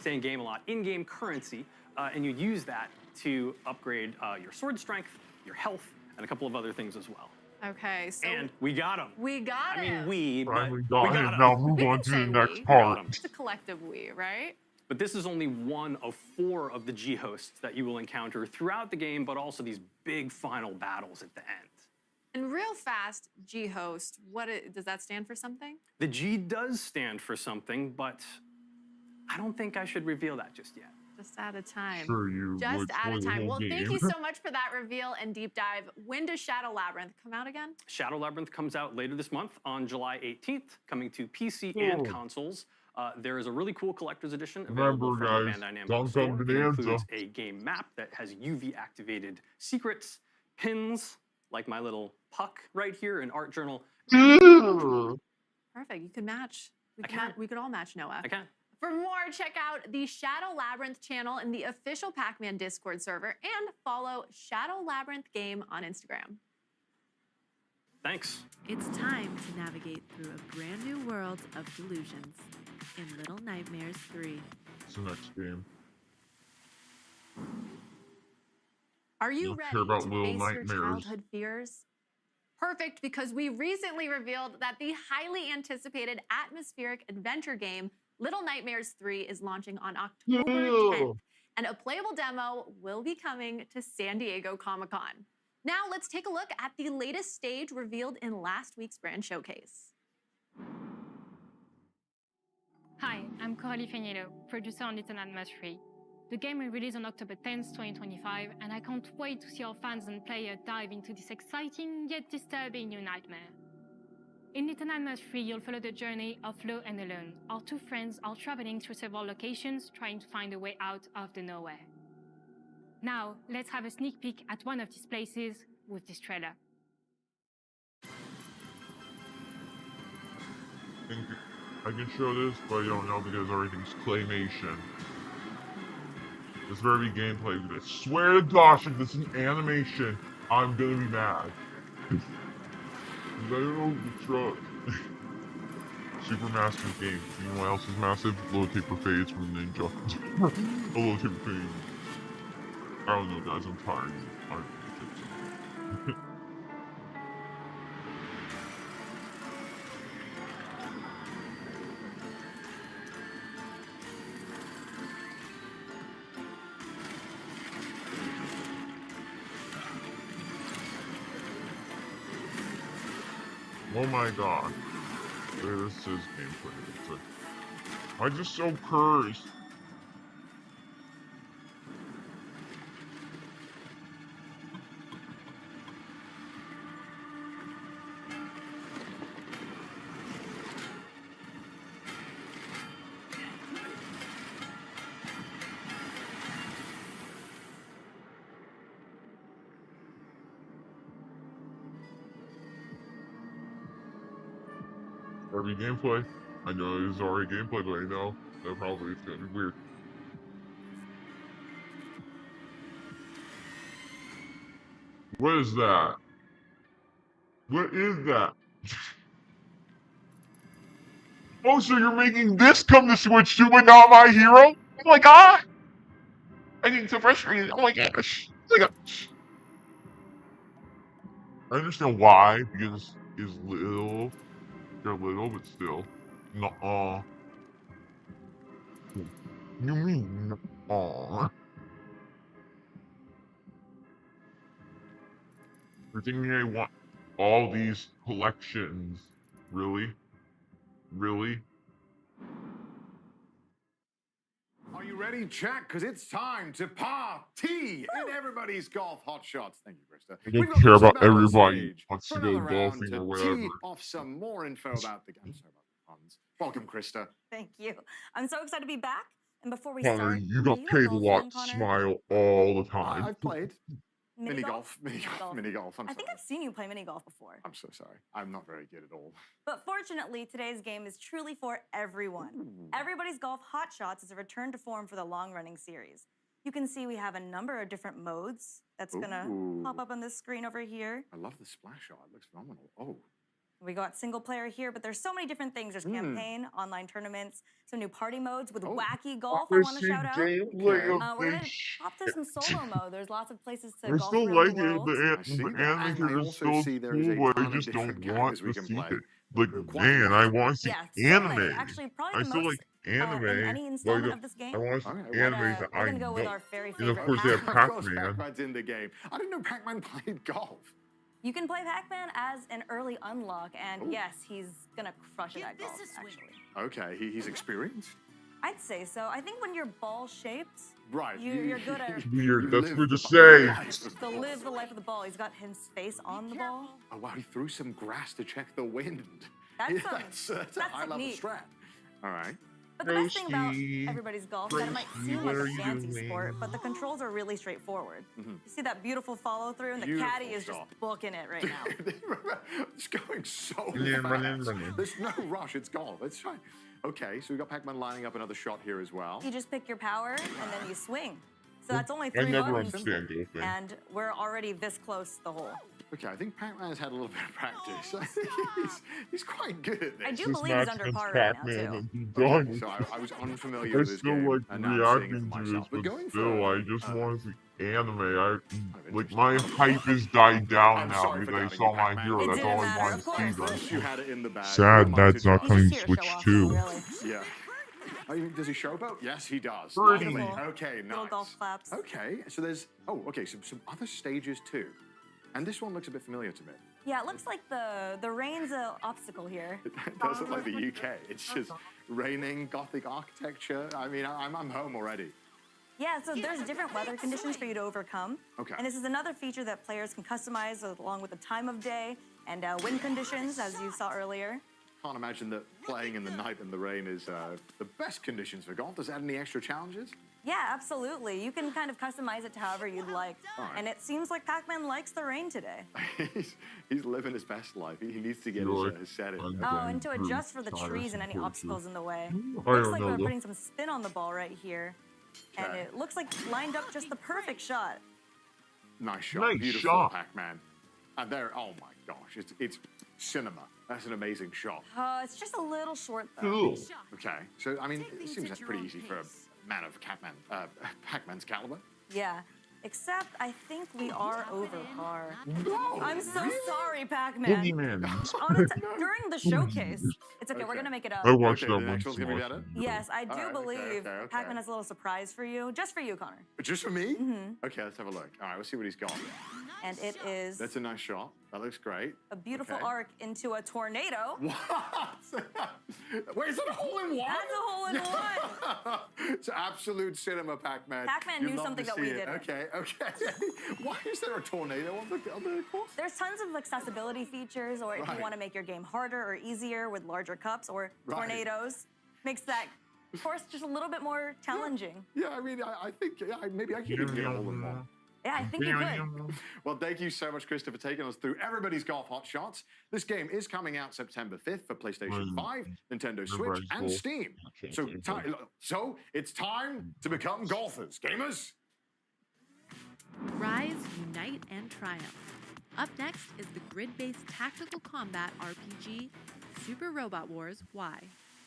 saying game a lot, in-game currency. And you use that to upgrade your sword strength, your health, and a couple of other things as well.
Okay, so...
And we got him.
We got him.
I mean, we got him.
Now move on to the next part.
It's a collective we, right?
But this is only one of 4 of the G-hosts that you will encounter throughout the game, but also these big final battles at the end.
And real fast, G-host, does that stand for something?
The G does stand for something, but I don't think I should reveal that just yet.
Just out of time.
Sure, you
just out of time. Well, thank you so much for that reveal and deep dive. When does Shadow Labyrinth come out again?
Shadow Labyrinth comes out later this month on July 18th, coming to PC and consoles. There is a really cool collector's edition available from the Bandai Namco store. It includes a game map that has UV-activated secrets, pins, like my little puck right here, an art journal.
Perfect. You can match. We could all match Noah.
I can.
For more, check out the Shadow Labyrinth channel in the official Pac-Man Discord server and follow Shadow Labyrinth Game on Instagram.
Thanks.
It's time to navigate through a brand new world of delusions in Little Nightmares 3.
It's the next game.
Are you ready to face your childhood fears? Perfect, because we recently revealed that the highly anticipated atmospheric adventure game Little Nightmares 3 is launching on October 10th, and a playable demo will be coming to San Diego Comic-Con. Now let's take a look at the latest stage revealed in last week's brand showcase.
Hi, I'm Coralie Feniello, producer on Little Nightmares 3. The game will release on October 10th, 2025, and I can't wait to see our fans and players dive into this exciting yet disturbing new nightmare. In Little Nightmares 3, you'll follow the journey of Flo and Alone. Our two friends are traveling through several locations, trying to find a way out of the nowhere. Now, let's have a sneak peek at one of these places with this trailer.
I can show this, but I don't know because everything's claymation. This very gameplay. I swear to gosh, if this is animation, I'm gonna be mad. I don't know the truck. Super massive game. You know what else is massive? Low taper fades from Ninja. A low taper fade. I don't know, guys. I'm tired. Oh my god. This is gameplay. I just so cursed. Already gameplay. I know it's already gameplay, but I know that probably it's gonna be weird. What is that? What is that? Oh, so you're making this come to Switch too, but not My Hero? Oh my god! I'm getting so frustrated. Oh my gosh. Oh my gosh. I understand why, because it's little. They're little, but still. Nuh-uh. You mean nuh-uh? You're thinking I want all these collections. Really? Really?
Are you ready, chat? Because it's time to party in everybody's golf hotshots. Thank you, Krista.
I don't care about everybody wants to go golfing or whatever.
Tee off some more info about the game. Sorry about the puns. Welcome, Krista.
Thank you. I'm so excited to be back. And before we
Connor,
start,
you got paid a lot to smile all the time.
I've played mini golf.
I think I've seen you play mini golf before.
I'm so sorry. I'm not very good at all.
But fortunately, today's game is truly for everyone. Everybody's Golf Hotshots is a return to form for the long-running series. You can see we have a number of different modes that's gonna pop up on this screen over here.
I love the splash art. It looks phenomenal. Oh.
We got single player here, but there's so many different things. There's campaign, online tournaments, some new party modes with wacky golf. I want to shout out. We're gonna hop to some solo mode. There's lots of places to golf
still
around
like
the world.
the animators are still cool, but I just don't want to see it. Like, man, I want to see anime.
Actually,
I still like anime.
any installment of this game.
I want to see anime that I know.
And
of course, they have Pac-Man.
Pac-Man's in the game. I didn't know Pac-Man played golf.
You can play Pac-Man as an early unlock, and yes, he's gonna crush it at golf, actually.
Okay, he's experienced?
I'd say so. I think when you're ball-shaped,
right,
you're good at...
Weird, that's weird to say.
To live the life of the ball. He's got his face on the ball.
Oh, wow, he threw some grass to check the wind.
That's
a high-level strat. All right.
But the best thing about everybody's golf is that it might seem like a fancy sport, but the controls are really straightforward. You see that beautiful follow-through, and the caddy is just booking it right now.
It's going so fast. There's no rush. It's golf. It's fine. Okay, so we got Pac-Man lining up another shot here as well.
You just pick your power, and then you swing. So that's only 3 buttons, and we're already this close to the hole.
Okay, I think Pac-Man has had a little bit of practice. I think he's quite good at this.
I do believe he's under par right now, too.
Okay, so I was unfamiliar with this game.
I still like reacting to this, but still, I just want to see anime. Like, my hype has died down now because I saw My Hero. That's all I wanted to see, guys. Sad that's not coming to Switch 2.
Yeah. Does he showboat? Yes, he does.
Pretty.
Okay, nice.
Little golf claps.
Okay, so there's some other stages too, and this one looks a bit familiar to me.
Yeah, it looks like the rain's an obstacle here.
It does look like the UK. It's just raining, Gothic architecture. I mean, I'm home already.
Yeah, so there's different weather conditions for you to overcome.
Okay.
And this is another feature that players can customize along with the time of day. And wind conditions, as you saw earlier.
Can't imagine that playing in the night and the rain is the best conditions for golf. Does that add any extra challenges?
Yeah, absolutely. You can kind of customize it to however you'd like.
Right.
And it seems like Pac-Man likes the rain today.
he's living his best life. He needs to get his setting.
Oh, and to adjust for the trees and any obstacles in the way. Looks like we're putting some spin on the ball right here. Okay. And it looks like lined up just the perfect shot.
Nice shot. Beautiful, Pac-Man. And there, oh my gosh, it's cinema. That's an amazing shot.
It's just a little short though.
Okay, so I mean, it seems that's pretty easy for a man of Pac-Man's caliber.
Yeah, except I think we are over par.
No,
I'm so sorry, Pac-Man. During the showcase, it's okay. We're gonna make it up.
I watched that one.
Yes, I do believe Pac-Man has a little surprise for you, just for you, Connor.
Just for me? Mm-hmm. Okay, let's have a look. All right, let's see what he's got.
And it is...
That's a nice shot. That looks great.
A beautiful arc into a tornado.
What? Wait, is that a hole-in-one?
That's a hole-in-one.
It's absolute cinema, Pac-Man.
Pac-Man knew something that we didn't.
Okay. Why is there a tornado on the course?
There's tons of accessibility features, or if you want to make your game harder or easier with larger cups or tornadoes, makes that course just a little bit more challenging.
Yeah, I mean, I think maybe I can even get a hole-in-one.
Yeah, I think you could.
Well, thank you so much, Christopher, for taking us through everybody's golf hot shots. This game is coming out September 5th for PlayStation 5, Nintendo Switch, and Steam. So it's time to become golfers, gamers.
Rise, unite, and triumph. Up next is the grid-based tactical combat RPG, Super Robot Wars Y.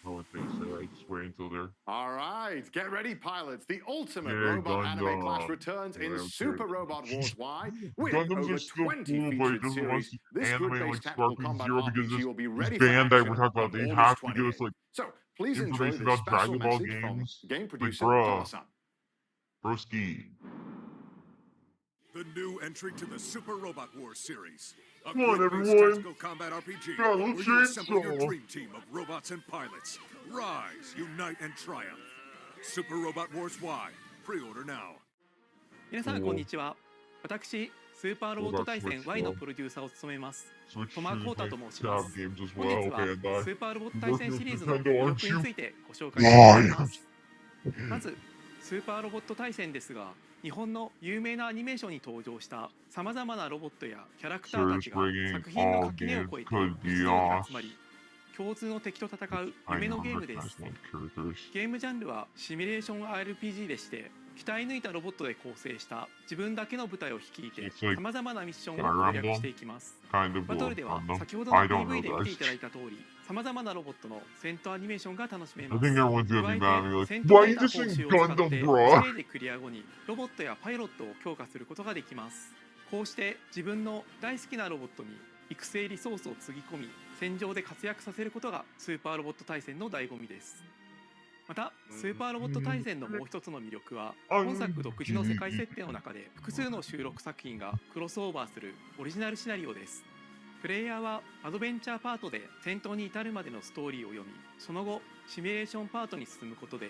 Oh, I think so. I just wait until they're...
All right, get ready, pilots. The ultimate robot anime clash returns in Super Robot Wars Y with over 20 featured series. This grid-based tactical combat RPG will be ready for
Bandai we're
action
talking about. They
on
have to
August
give us like
So please enjoy this
about
special
Dragon Ball
message from
games.
game producer
Like,
Towa-san.
Broski.
The new entry to the Super Robot Wars series.
Come on, everyone.
Tactical combat RPG.
Yeah,
where you assemble your dream team of robots and pilots. Rise, unite, and triumph. Super Robot Wars Y. Pre-order now.
皆さんこんにちは。私スーパーロボット対戦 Y のプロデューサーを務めます。トマコータと申します。本日はスーパーロボット対戦シリーズの魅力についてご紹介したいと思います。まずスーパーロボット対戦ですが、日本の有名なアニメーションに登場したさまざまなロボットやキャラクターたちが作品の垣根を越えて一堂に集まり、共通の敵と戦う夢のゲームです。ゲームジャンルはシミュレーション RPG でして、鍛え抜いたロボットで構成した自分だけの部隊を率いてさまざまなミッションを攻略していきます。バトルでは先ほどの PV で見ていただいた通り、さまざまなロボットの戦闘アニメーションが楽しめます。加えて戦闘データ講習を使ってプレイでクリア後にロボットやパイロットを強化することができます。こうして自分の大好きなロボットに育成リソースをつぎ込み、戦場で活躍させることがスーパーロボット対戦の醍醐味です。またスーパーロボット対戦のもう一つの魅力は、本作独自の世界設定の中で複数の収録作品がクロスオーバーするオリジナルシナリオです。プレイヤーはアドベンチャーパートで戦闘に至るまでのストーリーを読み、その後シミュレーションパートに進むことで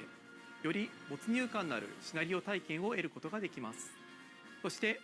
より没入感のあるシナリオ体験を得ることができます。そして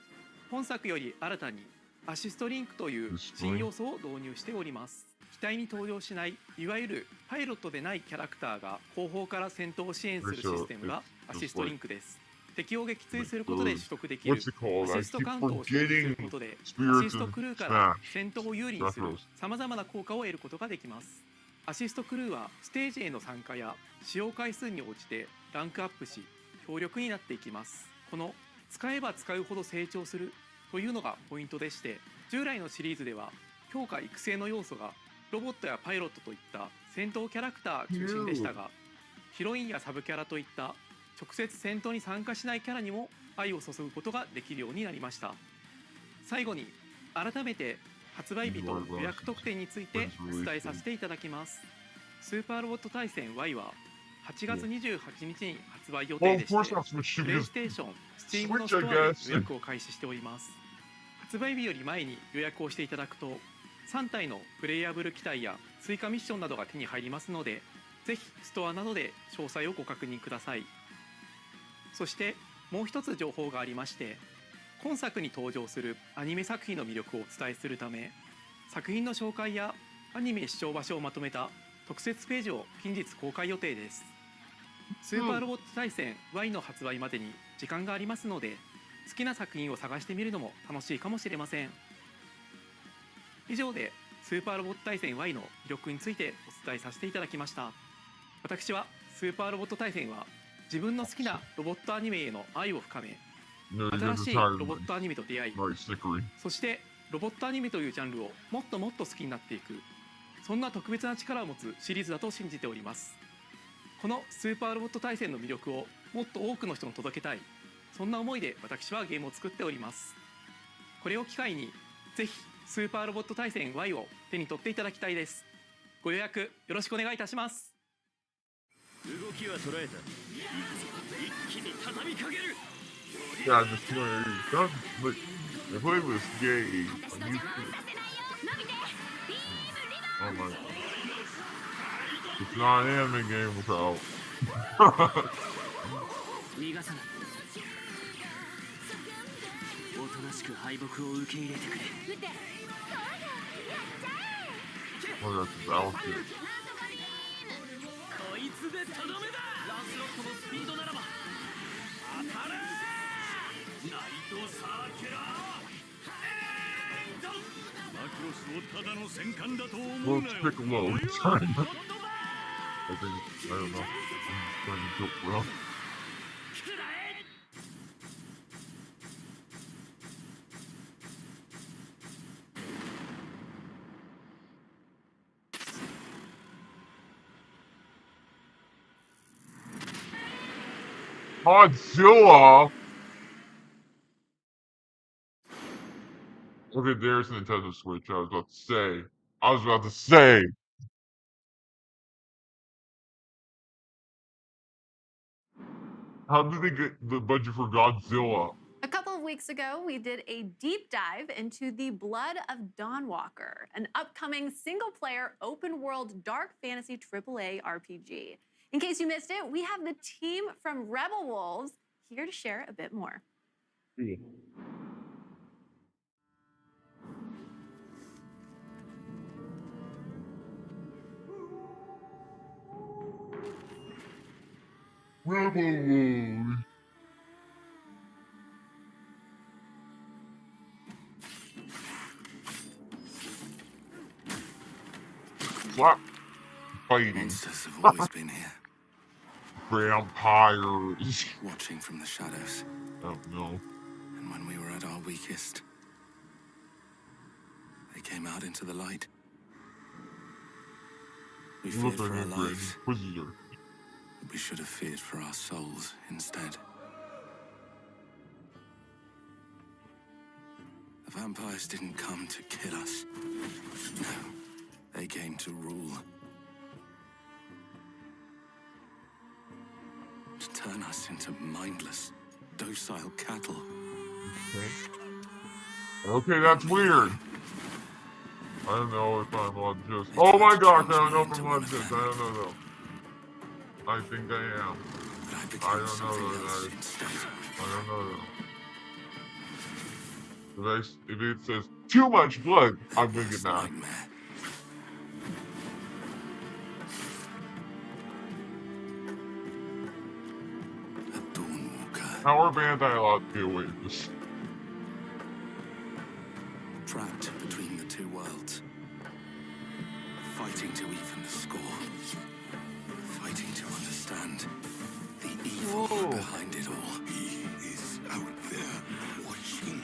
本作より新たにアシストリンクという新要素を導入しております。機体に登場しないいわゆるパイロットでないキャラクターが後方から戦闘を支援するシステムがアシストリンクです。敵を撃墜することで取得できるアシストカウントを消費することでアシストクルーから戦闘を有利にするさまざまな効果を得ることができます。アシストクルーはステージへの参加や使用回数に応じてランクアップし強力になっていきます。この使えば使うほど成長するというのがポイントでして、従来のシリーズでは強化育成の要素がロボットやパイロットといった戦闘キャラクター中心でしたが、ヒロインやサブキャラといった直接戦闘に参加しないキャラにも愛を注ぐことができるようになりました。最後に改めて発売日と予約特典についてお伝えさせていただきます。スーパーロボット対戦 Y は8月28日に発売予定でして、プレイステーション、Steam のストアで予約を開始しております。発売日より前に予約をしていただくと3体のプレイヤブル機体や追加ミッションなどが手に入りますので、ぜひストアなどで詳細をご確認ください。そしてもう一つ情報がありまして、今作に登場するアニメ作品の魅力をお伝えするため、
作品の紹介やアニメ視聴場所をまとめた特設ページを近日公開予定です。スーパーロボット対戦 Y の発売までに時間がありますので、好きな作品を探してみるのも楽しいかもしれません。以上でスーパーロボット対戦 Y の魅力についてお伝えさせていただきました。私はスーパーロボット対戦は自分の好きなロボットアニメへの愛を深め、新しいロボットアニメと出会い、そしてロボットアニメというジャンルをもっともっと好きになっていく、そんな特別な力を持つシリーズだと信じております。このスーパーロボット対戦の魅力をもっと多くの人に届けたい、そんな思いで私はゲームを作っております。これを機会にぜひスーパーロボット対戦 Y を手に取っていただきたいです。ご予約よろしくお願いいたします。
動きは捉えた。一気に畳みかける。
Yeah, I just like I play this game. Oh my! It's not an anime game without.
逃がさない。おとなしく敗北を受け入れてくれ。
Oh, that's the outfit.
こいつでとどめだ。ランスロットのスピードならば当たれ。ナイトサーキュラー。
マクロスをただの戦艦だと思
Well,
うな
it's
よ。
Piccolo. It's fine. I don't know. I'm trying to joke around. Godzilla! Okay, there's a Nintendo Switch. I was about to say. How did they get the budget for Godzilla?
A couple of weeks ago, we did a deep dive into the Blood of Dawnwalker, an upcoming single-player open-world dark fantasy AAA RPG. In case you missed it, we have the team from Rebel Wolves here to share a bit more.
Yeah. Rebel Wolves. What? Fighting.
Monsters have always been here.
Vampires.
Watching from the shadows.
Oh no.
And when we were at our weakest, they came out into the light. We feared for our lives. But we should have feared for our souls instead. The vampires didn't come to kill us. No, they came to rule. To turn us into mindless, docile cattle.
Okay, that's weird. I don't know if I'm on just. Oh my gosh, I don't know if I'm on just. I don't know though. I think I am. I don't know though. I don't know though. If it says too much blood, I'm gonna get mad. How are Bandai allowed to get away with this?
Trapped between the two worlds. Fighting to even the score. Fighting to understand the evil behind it all. He is out there watching,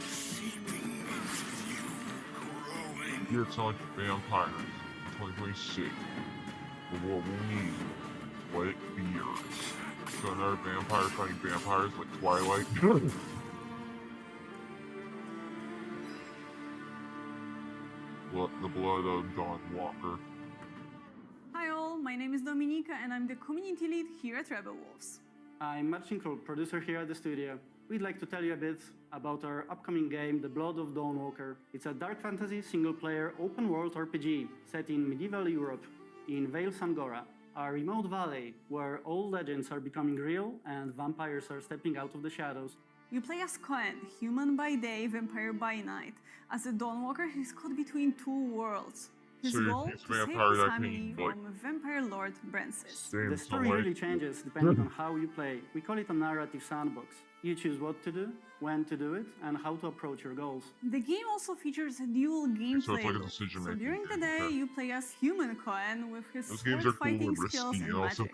seeping into you, growing.
You're talking vampires. 2026. But what we need, what it fears. So another vampire fighting vampires like Twilight. The Blood of Dawnwalker.
Hi all, my name is Dominika and I'm the community lead here at Rebel Wolves.
I'm Marcin Król, producer here at the studio. We'd like to tell you a bit about our upcoming game, The Blood of Dawnwalker. It's a dark fantasy single-player open-world RPG set in medieval Europe in Vale Sangora, a remote valley where all legends are becoming real and vampires are stepping out of the shadows.
You play as Koen, human by day, vampire by night. As a Dawnwalker, he's caught between two worlds. His goal to save his family from a vampire lord Brancis.
The story really changes depending on how you play. We call it a narrative sandbox. You choose what to do, when to do it, and how to approach your goals.
The game also features a dual gameplay loop. So during the day, you play as human Koen with his sword fighting skills and magic.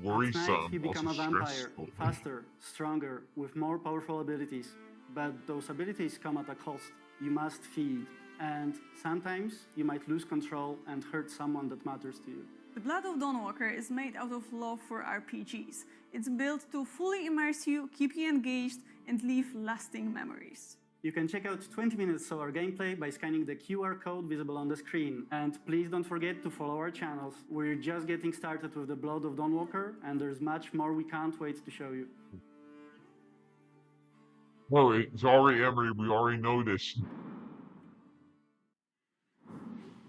At night, you become a vampire, faster, stronger, with more powerful abilities. But those abilities come at a cost. You must feed. And sometimes you might lose control and hurt someone that matters to you.
The Blood of Dawnwalker is made out of love for RPGs. It's built to fully immerse you, keep you engaged, and leave lasting memories.
You can check out 20 minutes of our gameplay by scanning the QR code visible on the screen. And please don't forget to follow our channels. We're just getting started with the Blood of Dawnwalker, and there's much more we can't wait to show you.
Oh, it's already Emery. We already know this.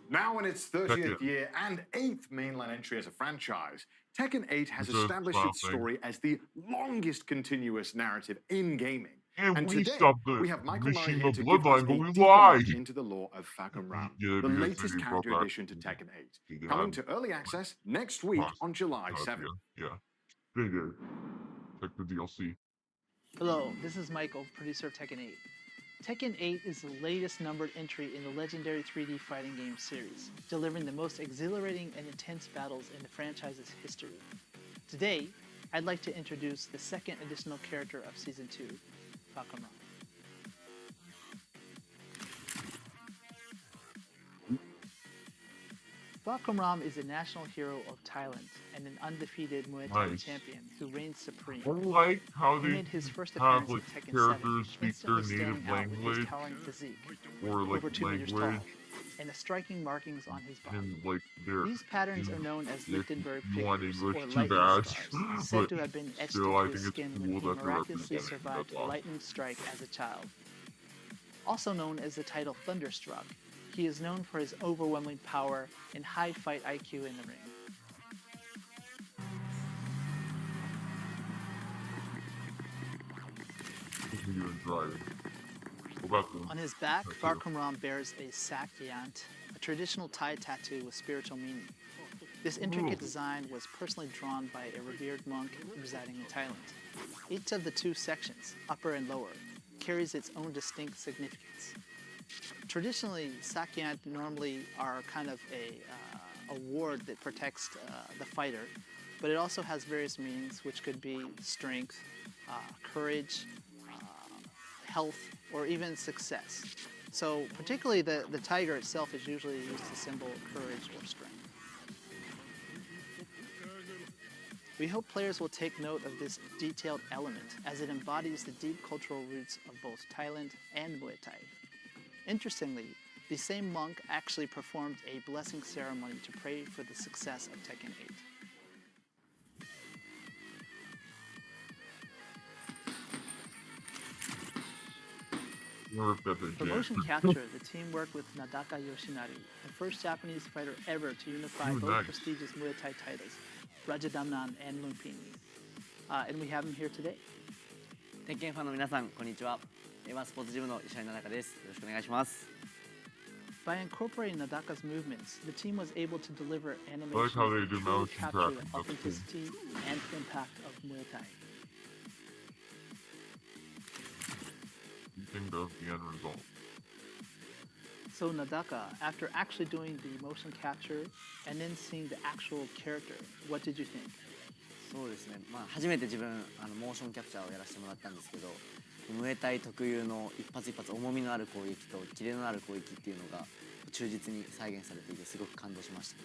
Now in its 30th year and 8th mainline entry as a franchise, Tekken 8 has established its story as the longest continuous narrative in gaming. And today, we have Michael Murray here to give us a deeper look into the lore of Fakam Ram, the latest character addition to Tekken 8, coming to early access next week on July 7th.
Yeah, they did. Check the DLC.
Hello, this is Michael, producer of Tekken 8. Tekken 8 is the latest numbered entry in the legendary 3D fighting game series, delivering the most exhilarating and intense battles in the franchise's history. Today, I'd like to introduce the second additional character of Season 2, Fakam Ram. Fakam Ram is a national hero of Thailand and an undefeated Muay Thai champion who reigns supreme.
I like how
He
they
made his first
have
appearance
like
in Tekken 7,
characters speak their
instantly
native
standing out with
language
his towering physique,
or like
over 2 meters tall,
language,
and the striking markings on his body.
and like they're
These patterns are known as Lichtenberg
you want
figures,
English
or
too
lightning
bad,
scars, said to have been etched
still, I
into his
think
skin
it's
when he
cool that they're
miraculously
representing.
survived
That's
a
awesome.
lightning strike as a child. Also known as the title Thunderstruck, he is known for his overwhelming power and high fight IQ in the ring. On his back, Fakam Ram bears a Sakyant, a traditional Thai tattoo with spiritual meaning. This intricate design was personally drawn by a revered monk residing in Thailand. Each of the two sections, upper and lower, carries its own distinct significance. Traditionally, Sakyant normally are kind of a ward that protects the fighter, but it also has various meanings, which could be strength, courage, health, or even success. So particularly the tiger itself is usually used to symbol courage or strength. We hope players will take note of this detailed element as it embodies the deep cultural roots of both Thailand and Muay Thai. Interestingly, the same monk actually performed a blessing ceremony to pray for the success of Tekken 8. For motion capture, the team worked with Nadaka Yoshinari, the first Japanese fighter ever to unify both prestigious Muay Thai titles, Rajadamnan and Lumpini. And we have him here today.
鉄拳ファンの皆さん、こんにちは。スポーツジムの石原奈々です。よろしくお願いします。
By incorporating Nadaka's movements, the team was able to deliver animation
I like how they do
to
motion
capture
tracking.
the
That's cool.
authenticity and impact of Muay Thai.
You think of the end result.
So Nadaka, after actually doing the motion capture and then seeing the actual character, what did you think?
そうですね。初めて自分モーションキャプチャーをやらせてもらったんですけど、ムエタイ特有の一発一発重みのある攻撃とキレのある攻撃っていうのが忠実に再現されていてすごく感動しました。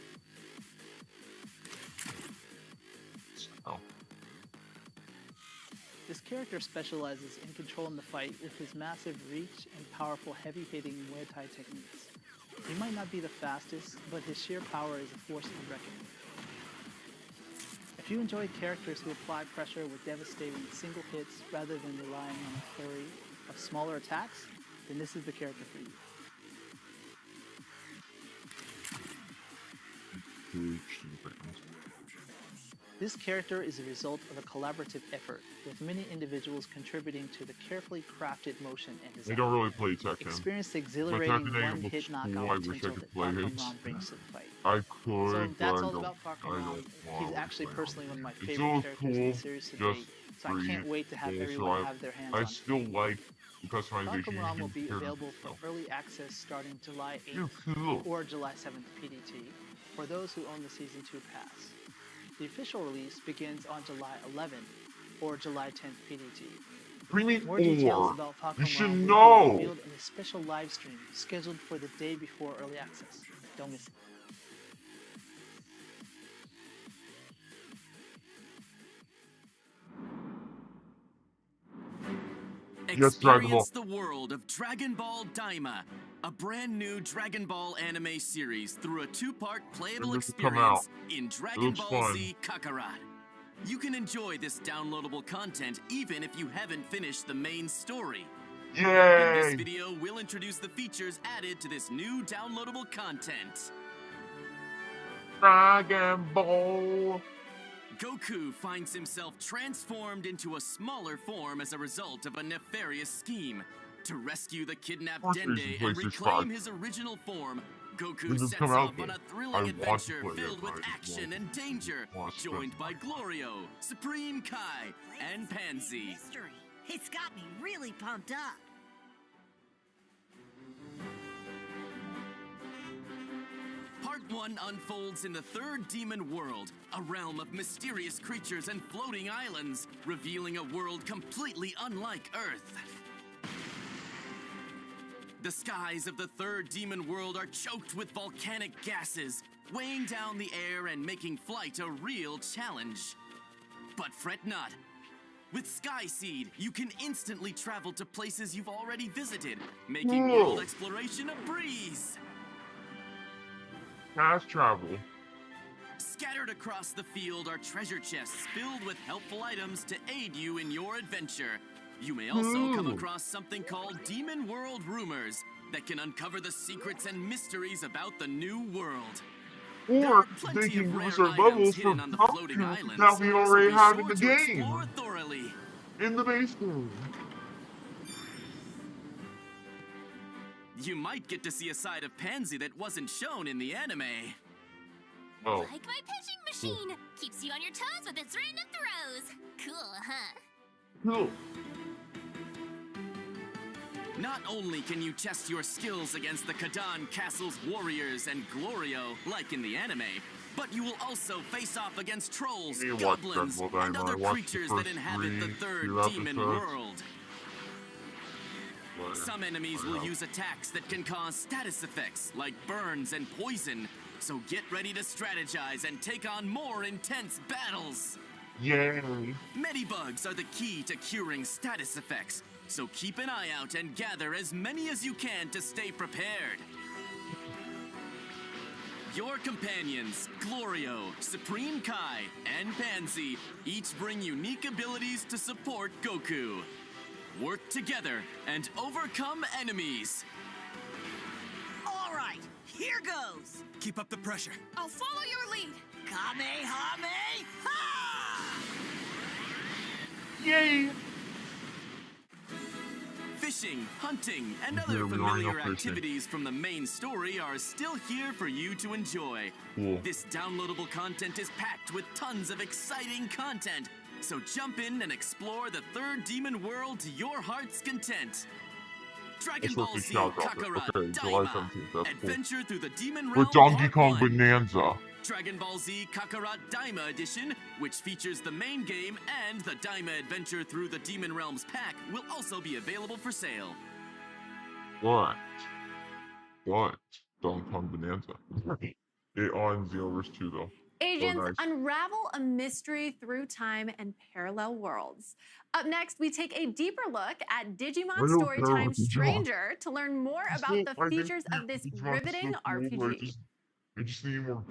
This character specializes in controlling the fight with his massive reach and powerful heavy-hitting Muay Thai techniques. He might not be the fastest, but his sheer power is a force to reckon with. If you enjoy characters who apply pressure with devastating single hits rather than relying on a flurry of smaller attacks, then this is the character for you. This character is a result of a collaborative effort, with many individuals contributing to the carefully crafted motion and design.
I don't really play Tekken.
Experience the exhilarating one-hit knockout potential that Falcon Rom brings to the fight.
I could,
So that's all
but
about Falcon Rom. He's actually personally one of my
It's
favorite
so
characters in the series to date, so I can't wait to have everyone have their hands on
I
it.
still like the customization.
Falcon Rom will be available for early access starting July 8th or July 7th PDT for those who own the Season 2 pass. The official release begins on July 11th or July 10th PDT. More details about Falcon Rom will be revealed in a special live stream scheduled for the day before early access. Don't miss it.
Experience the world of Dragon Ball Daima, a brand new Dragon Ball anime series through a two-part playable experience in Dragon Ball Z Kakarot. You can enjoy this downloadable content even if you haven't finished the main story.
Yay!
In this video, we'll introduce the features added to this new downloadable content.
Dragon Ball!
Goku finds himself transformed into a smaller form as a result of a nefarious scheme. To rescue the kidnapped Dende and reclaim his original form, Goku sets off on a thrilling adventure filled with action and danger, joined by Glorio, Supreme Kai, and Pansy.
Mystery. It's got me really pumped up.
Part 1 unfolds in the third demon world, a realm of mysterious creatures and floating islands, revealing a world completely unlike Earth. The skies of the third demon world are choked with volcanic gases, weighing down the air and making flight a real challenge. But fret not. With Sky Seed, you can instantly travel to places you've already visited, making world exploration a breeze.
Fast travel.
Scattered across the field are treasure chests filled with helpful items to aid you in your adventure. You may also come across something called Demon World Rumors that can uncover the secrets and mysteries about the new world.
Or they can use our levels from costumes that we already have in the game. In the base game.
You might get to see a side of Pansy that wasn't shown in the anime.
Oh.
Like my pitching machine. Keeps you on your toes with its random throws. Cool, huh?
Cool.
Not only can you test your skills against the Kadan Castle's warriors and Glorio, like in the anime, but you will also face off against trolls, goblins, and other creatures that inhabit the third demon world. Some enemies will use attacks that can cause status effects, like burns and poison, so get ready to strategize and take on more intense battles.
Yay!
Medibugs are the key to curing status effects, so keep an eye out and gather as many as you can to stay prepared. Your companions, Glorio, Supreme Kai, and Pansy, each bring unique abilities to support Goku. Work together and overcome enemies.
All right, here goes.
Keep up the pressure.
I'll follow your lead.
Kamehameha!
Yay!
Fishing, hunting, and other familiar activities from the main story are still here for you to enjoy.
Cool.
This downloadable content is packed with tons of exciting content, so jump in and explore the third demon world to your heart's content. Dragon Ball Z Kakarot Daima, Adventure through the Demon Realm
With Donkey Kong
Part 1.
Bonanza.
Dragon Ball Z Kakarot Daima Edition, which features the main game and the Daima Adventure through the Demon Realms pack, will also be available for sale.
What? Donkey Kong Bonanza. It on Xenoverse 2 though.
Agents unravel a mystery through time and parallel worlds. Up next, we take a deeper look at Digimon Storytime Stranger to learn more about the features of this riveting RPG.
I just need more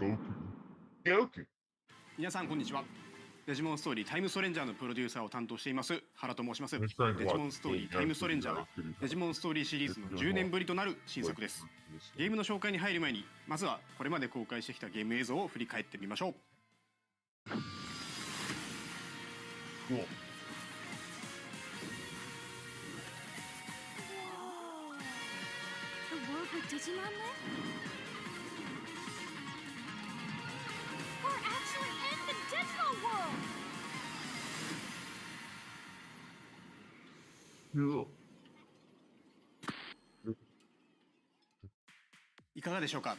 Goku.
皆さんこんにちは。デジモンストーリータイムストレンジャーのプロデューサーを担当しています原と申します。デジモンストーリータイムストレンジャーはデジモンストーリーシリーズの10年ぶりとなる新作です。ゲームの紹介に入る前にまずはこれまで公開してきたゲーム映像を振り返ってみましょう。
Cool.
The world where Digimon live? We're actually in the digital world!
Cool.
いかがでしょうか。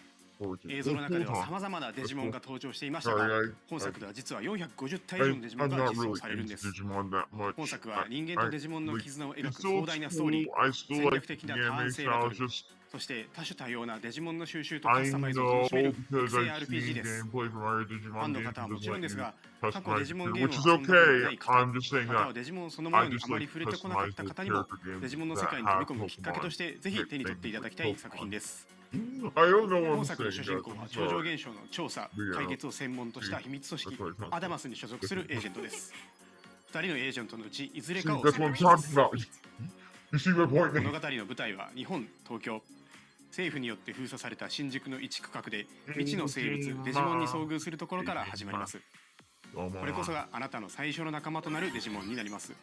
映像の中では様々なデジモンが登場していましたが、本作では実は450体以上のデジモンが実装されるんです。本作は人間とデジモンの絆を描く壮大なストーリー、戦略的なターン制バトル、そして多種多様なデジモンの収集とカスタマイズを楽しめる育成 RPG です。ファンの方はもちろんですが、過去デジモンゲームを遊んだことがない方、またはデジモンそのものにあまり触れてこなかった方にも、デジモンの世界に飛び込むきっかけとして、ぜひ手に取っていただきたい作品です。本作の主人公は超常現象の調査・解決を専門とした秘密組織アダマスに所属するエージェントです。2人のエージェントのうちいずれかを選択します。物語の舞台は日本、東京。政府によって封鎖された新宿の一区画で未知の生物デジモンに遭遇するところから始まります。これこそがあなたの最初の仲間となるデジモンになります。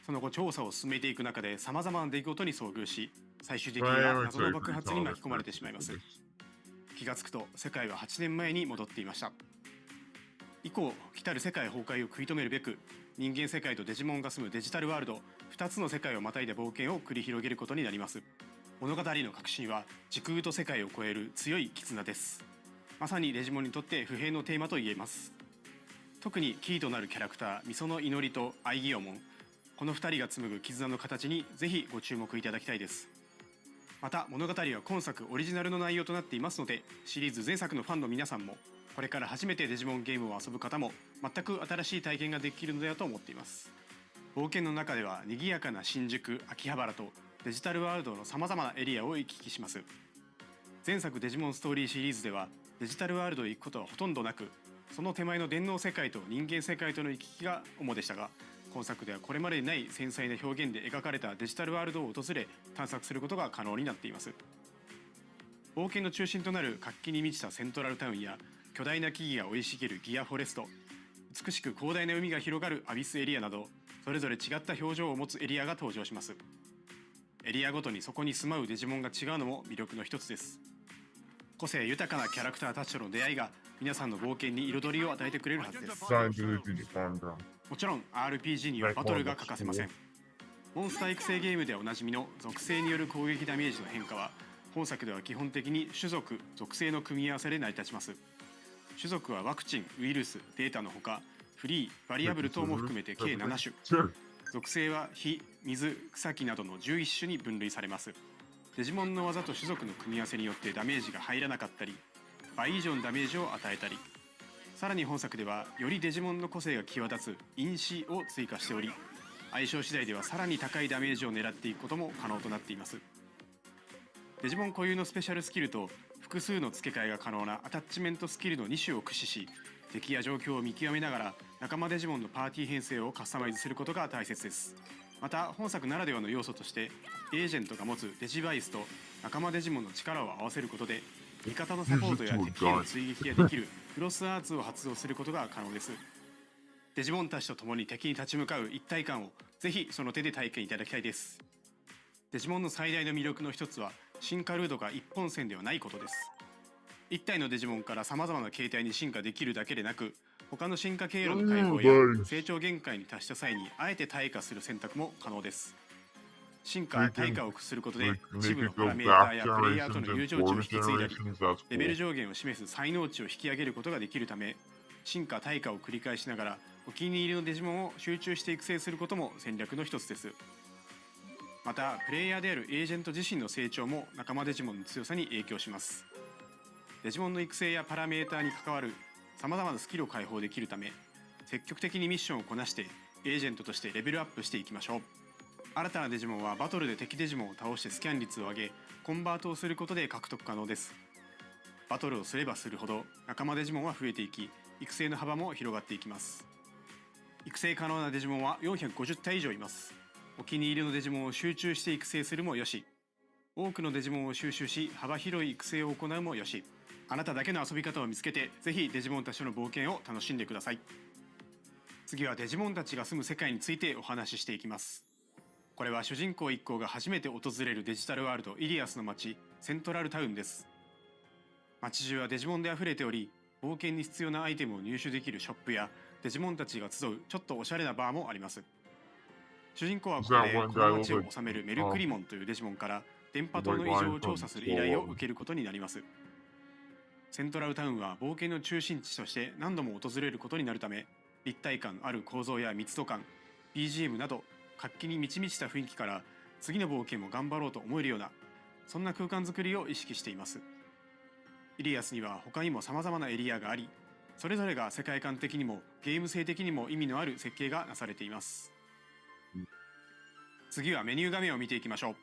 その後調査を進めていく中で様々な出来事に遭遇し、最終的には謎の爆発に巻き込まれてしまいます。気がつくと世界は8年前に戻っていました。以降、来たる世界崩壊を食い止めるべく、人間世界とデジモンが住むデジタルワールド2つの世界をまたいだ冒険を繰り広げることになります。物語の核心は時空と世界を超える強い絆です。まさにデジモンにとって不平のテーマと言えます。特にキーとなるキャラクターミソの祈りとアイギオモン、この2人が紡ぐ絆の形にぜひご注目いただきたいです。また物語は今作オリジナルの内容となっていますので、シリーズ前作のファンの皆さんもこれから初めてデジモンゲームを遊ぶ方も全く新しい体験ができるのではと思っています。冒険の中では賑やかな新宿、秋葉原とデジタルワールドの様々なエリアを行き来します。前作デジモンストーリーシリーズではデジタルワールドへ行くことはほとんどなく、その手前の電脳世界と人間世界との行き来が主でしたが、今作ではこれまでにない繊細な表現で描かれたデジタルワールドを訪れ探索することが可能になっています。冒険の中心となる活気に満ちたセントラルタウンや巨大な木々が生い茂るギアフォレスト、美しく広大な海が広がるアビスエリアなど、それぞれ違った表情を持つエリアが登場します。エリアごとにそこに住まうデジモンが違うのも魅力の一つです。個性豊かなキャラクターたちとの出会いが皆さんの冒険に彩りを与えてくれるはずです。もちろん RPG にはバトルが欠かせません。モンスター育成ゲームでおなじみの属性による攻撃ダメージの変化は、本作では基本的に種族・属性の組み合わせで成り立ちます。種族はワクチン、ウイルス、データのほかフリー、バリアブル等も含めて計7種。属性は火、水、草木などの11種に分類されます。デジモンの技と種族の組み合わせによってダメージが入らなかったり、倍以上のダメージを与えたり、さらに本作ではよりデジモンの個性が際立つ因子を追加しており、相性次第ではさらに高いダメージを狙っていくことも可能となっています。デジモン固有のスペシャルスキルと複数の付け替えが可能なアタッチメントスキルの2種を駆使し、敵や状況を見極めながら仲間デジモンのパーティー編成をカスタマイズすることが大切です。また本作ならではの要素として、エージェントが持つデジバイスと仲間デジモンの力を合わせることで、味方のサポートや敵への追撃ができるクロスアーツを発動することが可能です。デジモンたちと共に敵に立ち向かう一体感をぜひその手で体験いただきたいです。デジモンの最大の魅力の一つは進化ルートが一本線ではないことです。一体のデジモンから様々な形態に進化できるだけでなく、他の進化経路の解放や成長限界に達した際にあえて退化する選択も可能です。進化・退化をすることで一部のパラメーターやプレイヤーとの友情値を引き継いだり、レベル上限を示す才能値を引き上げることができるため、進化・退化を繰り返しながらお気に入りのデジモンを集中して育成することも戦略の一つです。またプレイヤーであるエージェント自身の成長も仲間デジモンの強さに影響します。デジモンの育成やパラメーターに関わる様々なスキルを解放できるため、積極的にミッションをこなしてエージェントとしてレベルアップしていきましょう。新たなデジモンはバトルで敵デジモンを倒してスキャン率を上げ、コンバートをすることで獲得可能です。バトルをすればするほど仲間デジモンは増えていき、育成の幅も広がっていきます。育成可能なデジモンは450体以上います。お気に入りのデジモンを集中して育成するもよし、多くのデジモンを収集し幅広い育成を行うもよし、あなただけの遊び方を見つけて、ぜひデジモンたちとの冒険を楽しんでください。
次はデジモンたちが住む世界についてお話ししていきます。これは主人公一行が初めて訪れるデジタルワールドイリアスの街セントラルタウンです。街中はデジモンで溢れており、冒険に必要なアイテムを入手できるショップやデジモンたちが集うちょっとおしゃれなバーもあります。主人公はここでこの街を治めるメルクリモンというデジモンから電波塔の異常を調査する依頼を受けることになります。セントラルタウンは冒険の中心地として何度も訪れることになるため、立体感ある構造や密度感、BGM など活気に満ち満ちた雰囲気から次の冒険も頑張ろうと思えるような、そんな空間づくりを意識しています。イリアスには他にも様々なエリアがあり、それぞれが世界観的にもゲーム性的にも意味のある設計がなされています。次はメニュー画面を見ていきましょう。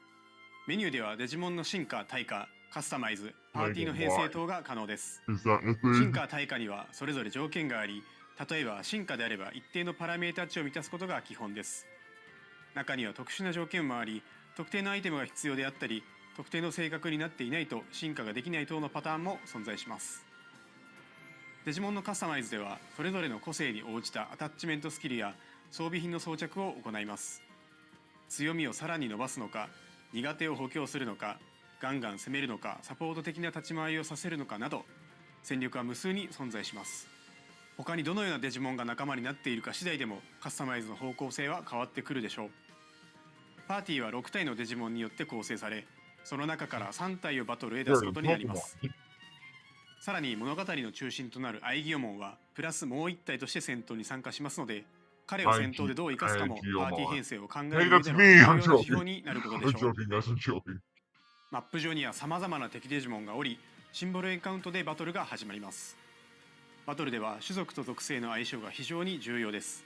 メニューではデジモンの進化、退化、カスタマイズ、パーティーの編成等が可能です。進化、退化にはそれぞれ条件があり、例えば進化であれば一定のパラメータ値を満たすことが基本です。中には特殊な条件もあり、特定のアイテムが必要であったり、特定の性格になっていないと進化ができない等のパターンも存在します。デジモンのカスタマイズではそれぞれの個性に応じたアタッチメントスキルや装備品の装着を行います。強みをさらに伸ばすのか、苦手を補強するのか、ガンガン攻めるのか、サポート的な立ち回りをさせるのかなど、戦力は無数に存在します。他にどのようなデジモンが仲間になっているか次第でもカスタマイズの方向性は変わってくるでしょう。パーティーは6体のデジモンによって構成され、その中から3体をバトルへ出すことになります。さらに物語の中心となるアイギオモンはプラスもう1体として戦闘に参加しますので、彼を戦闘でどう生かすかもパーティー編成を考える上での重要な指標になることでしょう。マップ上には様々な敵デジモンがおり、シンボルエンカウントでバトルが始まります。バトルでは種族と属性の相性が非常に重要です。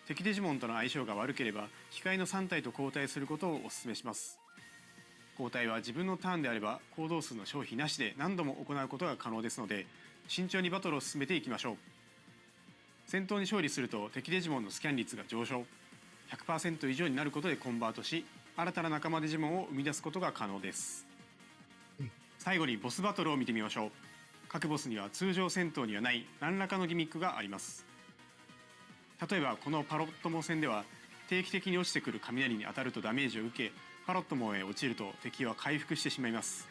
敵デジモンとの相性が悪ければ控えの3体と交代することをお勧めします。交代は自分のターンであれば行動数の消費なしで何度も行うことが可能ですので、慎重にバトルを進めていきましょう。戦闘に勝利すると敵デジモンのスキャン率が上昇、 100% 以上になることでコンバートし、新たな仲間デジモンを生み出すことが可能です。最後にボスバトルを見てみましょう。各ボスには通常戦闘にはない何らかのギミックがあります。例えばこのパロットモ戦では定期的に落ちてくる雷に当たるとダメージを受け、パロットモへ落ちると敵は回復してしまいます。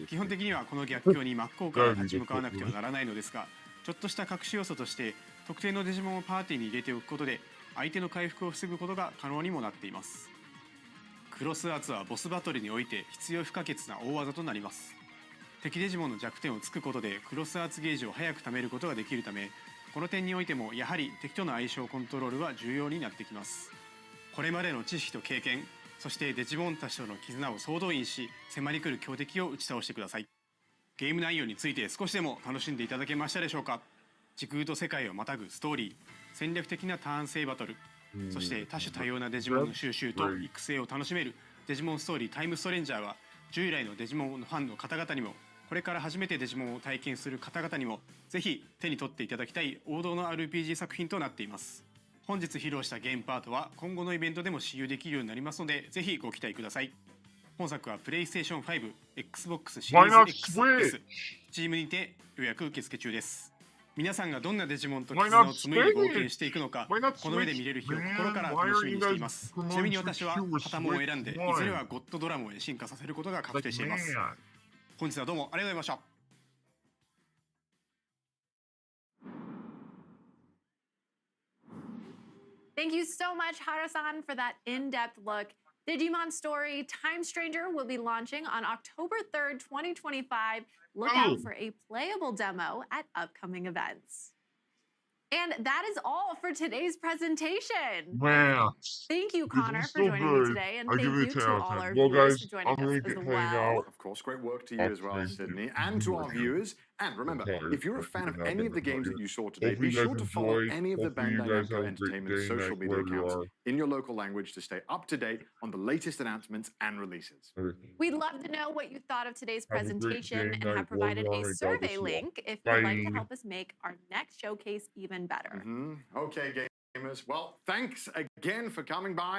基本的にはこの逆境に真っ向から立ち向かわなくてはならないのですが、ちょっとした隠し要素として特定のデジモンをパーティーに入れておくことで相手の回復を防ぐことが可能にもなっています。クロスアーツはボスバトルにおいて必要不可欠な大技となります。敵デジモンの弱点を突くことでクロスアーツゲージを早く貯めることができるため、この点においてもやはり敵との相性コントロールは重要になってきます。これまでの知識と経験、そしてデジモンたちとの絆を総動員し、迫り来る強敵を打ち倒してください。ゲーム内容について少しでも楽しんでいただけましたでしょうか。時空と世界をまたぐストーリー、戦略的なターン制バトル、そして多種多様なデジモンの収集と育成を楽しめるデジモンストーリータイムストレンジャーは、従来のデジモンのファンの方々にも、これから初めてデジモンを体験する方々にもぜひ手に取っていただきたい王道の RPG 作品となっています。本日披露したゲームパートは今後のイベントでも使用できるようになりますので、ぜひご期待ください。本作は PlayStation 5、Xbox シリーズ XS、Steam にて予約受付中です。皆さんがどんなデジモンと絆を紡いで冒険していくのか、この上で見れる日を心から楽しみにしています。ちなみに私はパタモンを選んで、いずれはゴッドドラモンへ進化させることが確定しています。本日はどうもありがとうございました。
Thank you so much, Hara-san, for that in-depth look. Digimon Story Time Stranger will be launching on October 3rd, 2025. Look out for a playable demo at upcoming events. And that is all for today's presentation.
Man.
Thank you, Connor, for joining me today. And thank you to all our viewers for joining us as well.
Of course, great work to you as well, Sydney, and to our viewers. And remember, if you're a fan of any of the games that you saw today, be sure to follow any of the Bandai Namco Entertainment social media accounts in your local language to stay up to date on the latest announcements and releases.
We'd love to know what you thought of today's presentation and have provided a survey link if you'd like to help us make our next showcase even better.
Okay, gamers. Well, thanks again for coming by.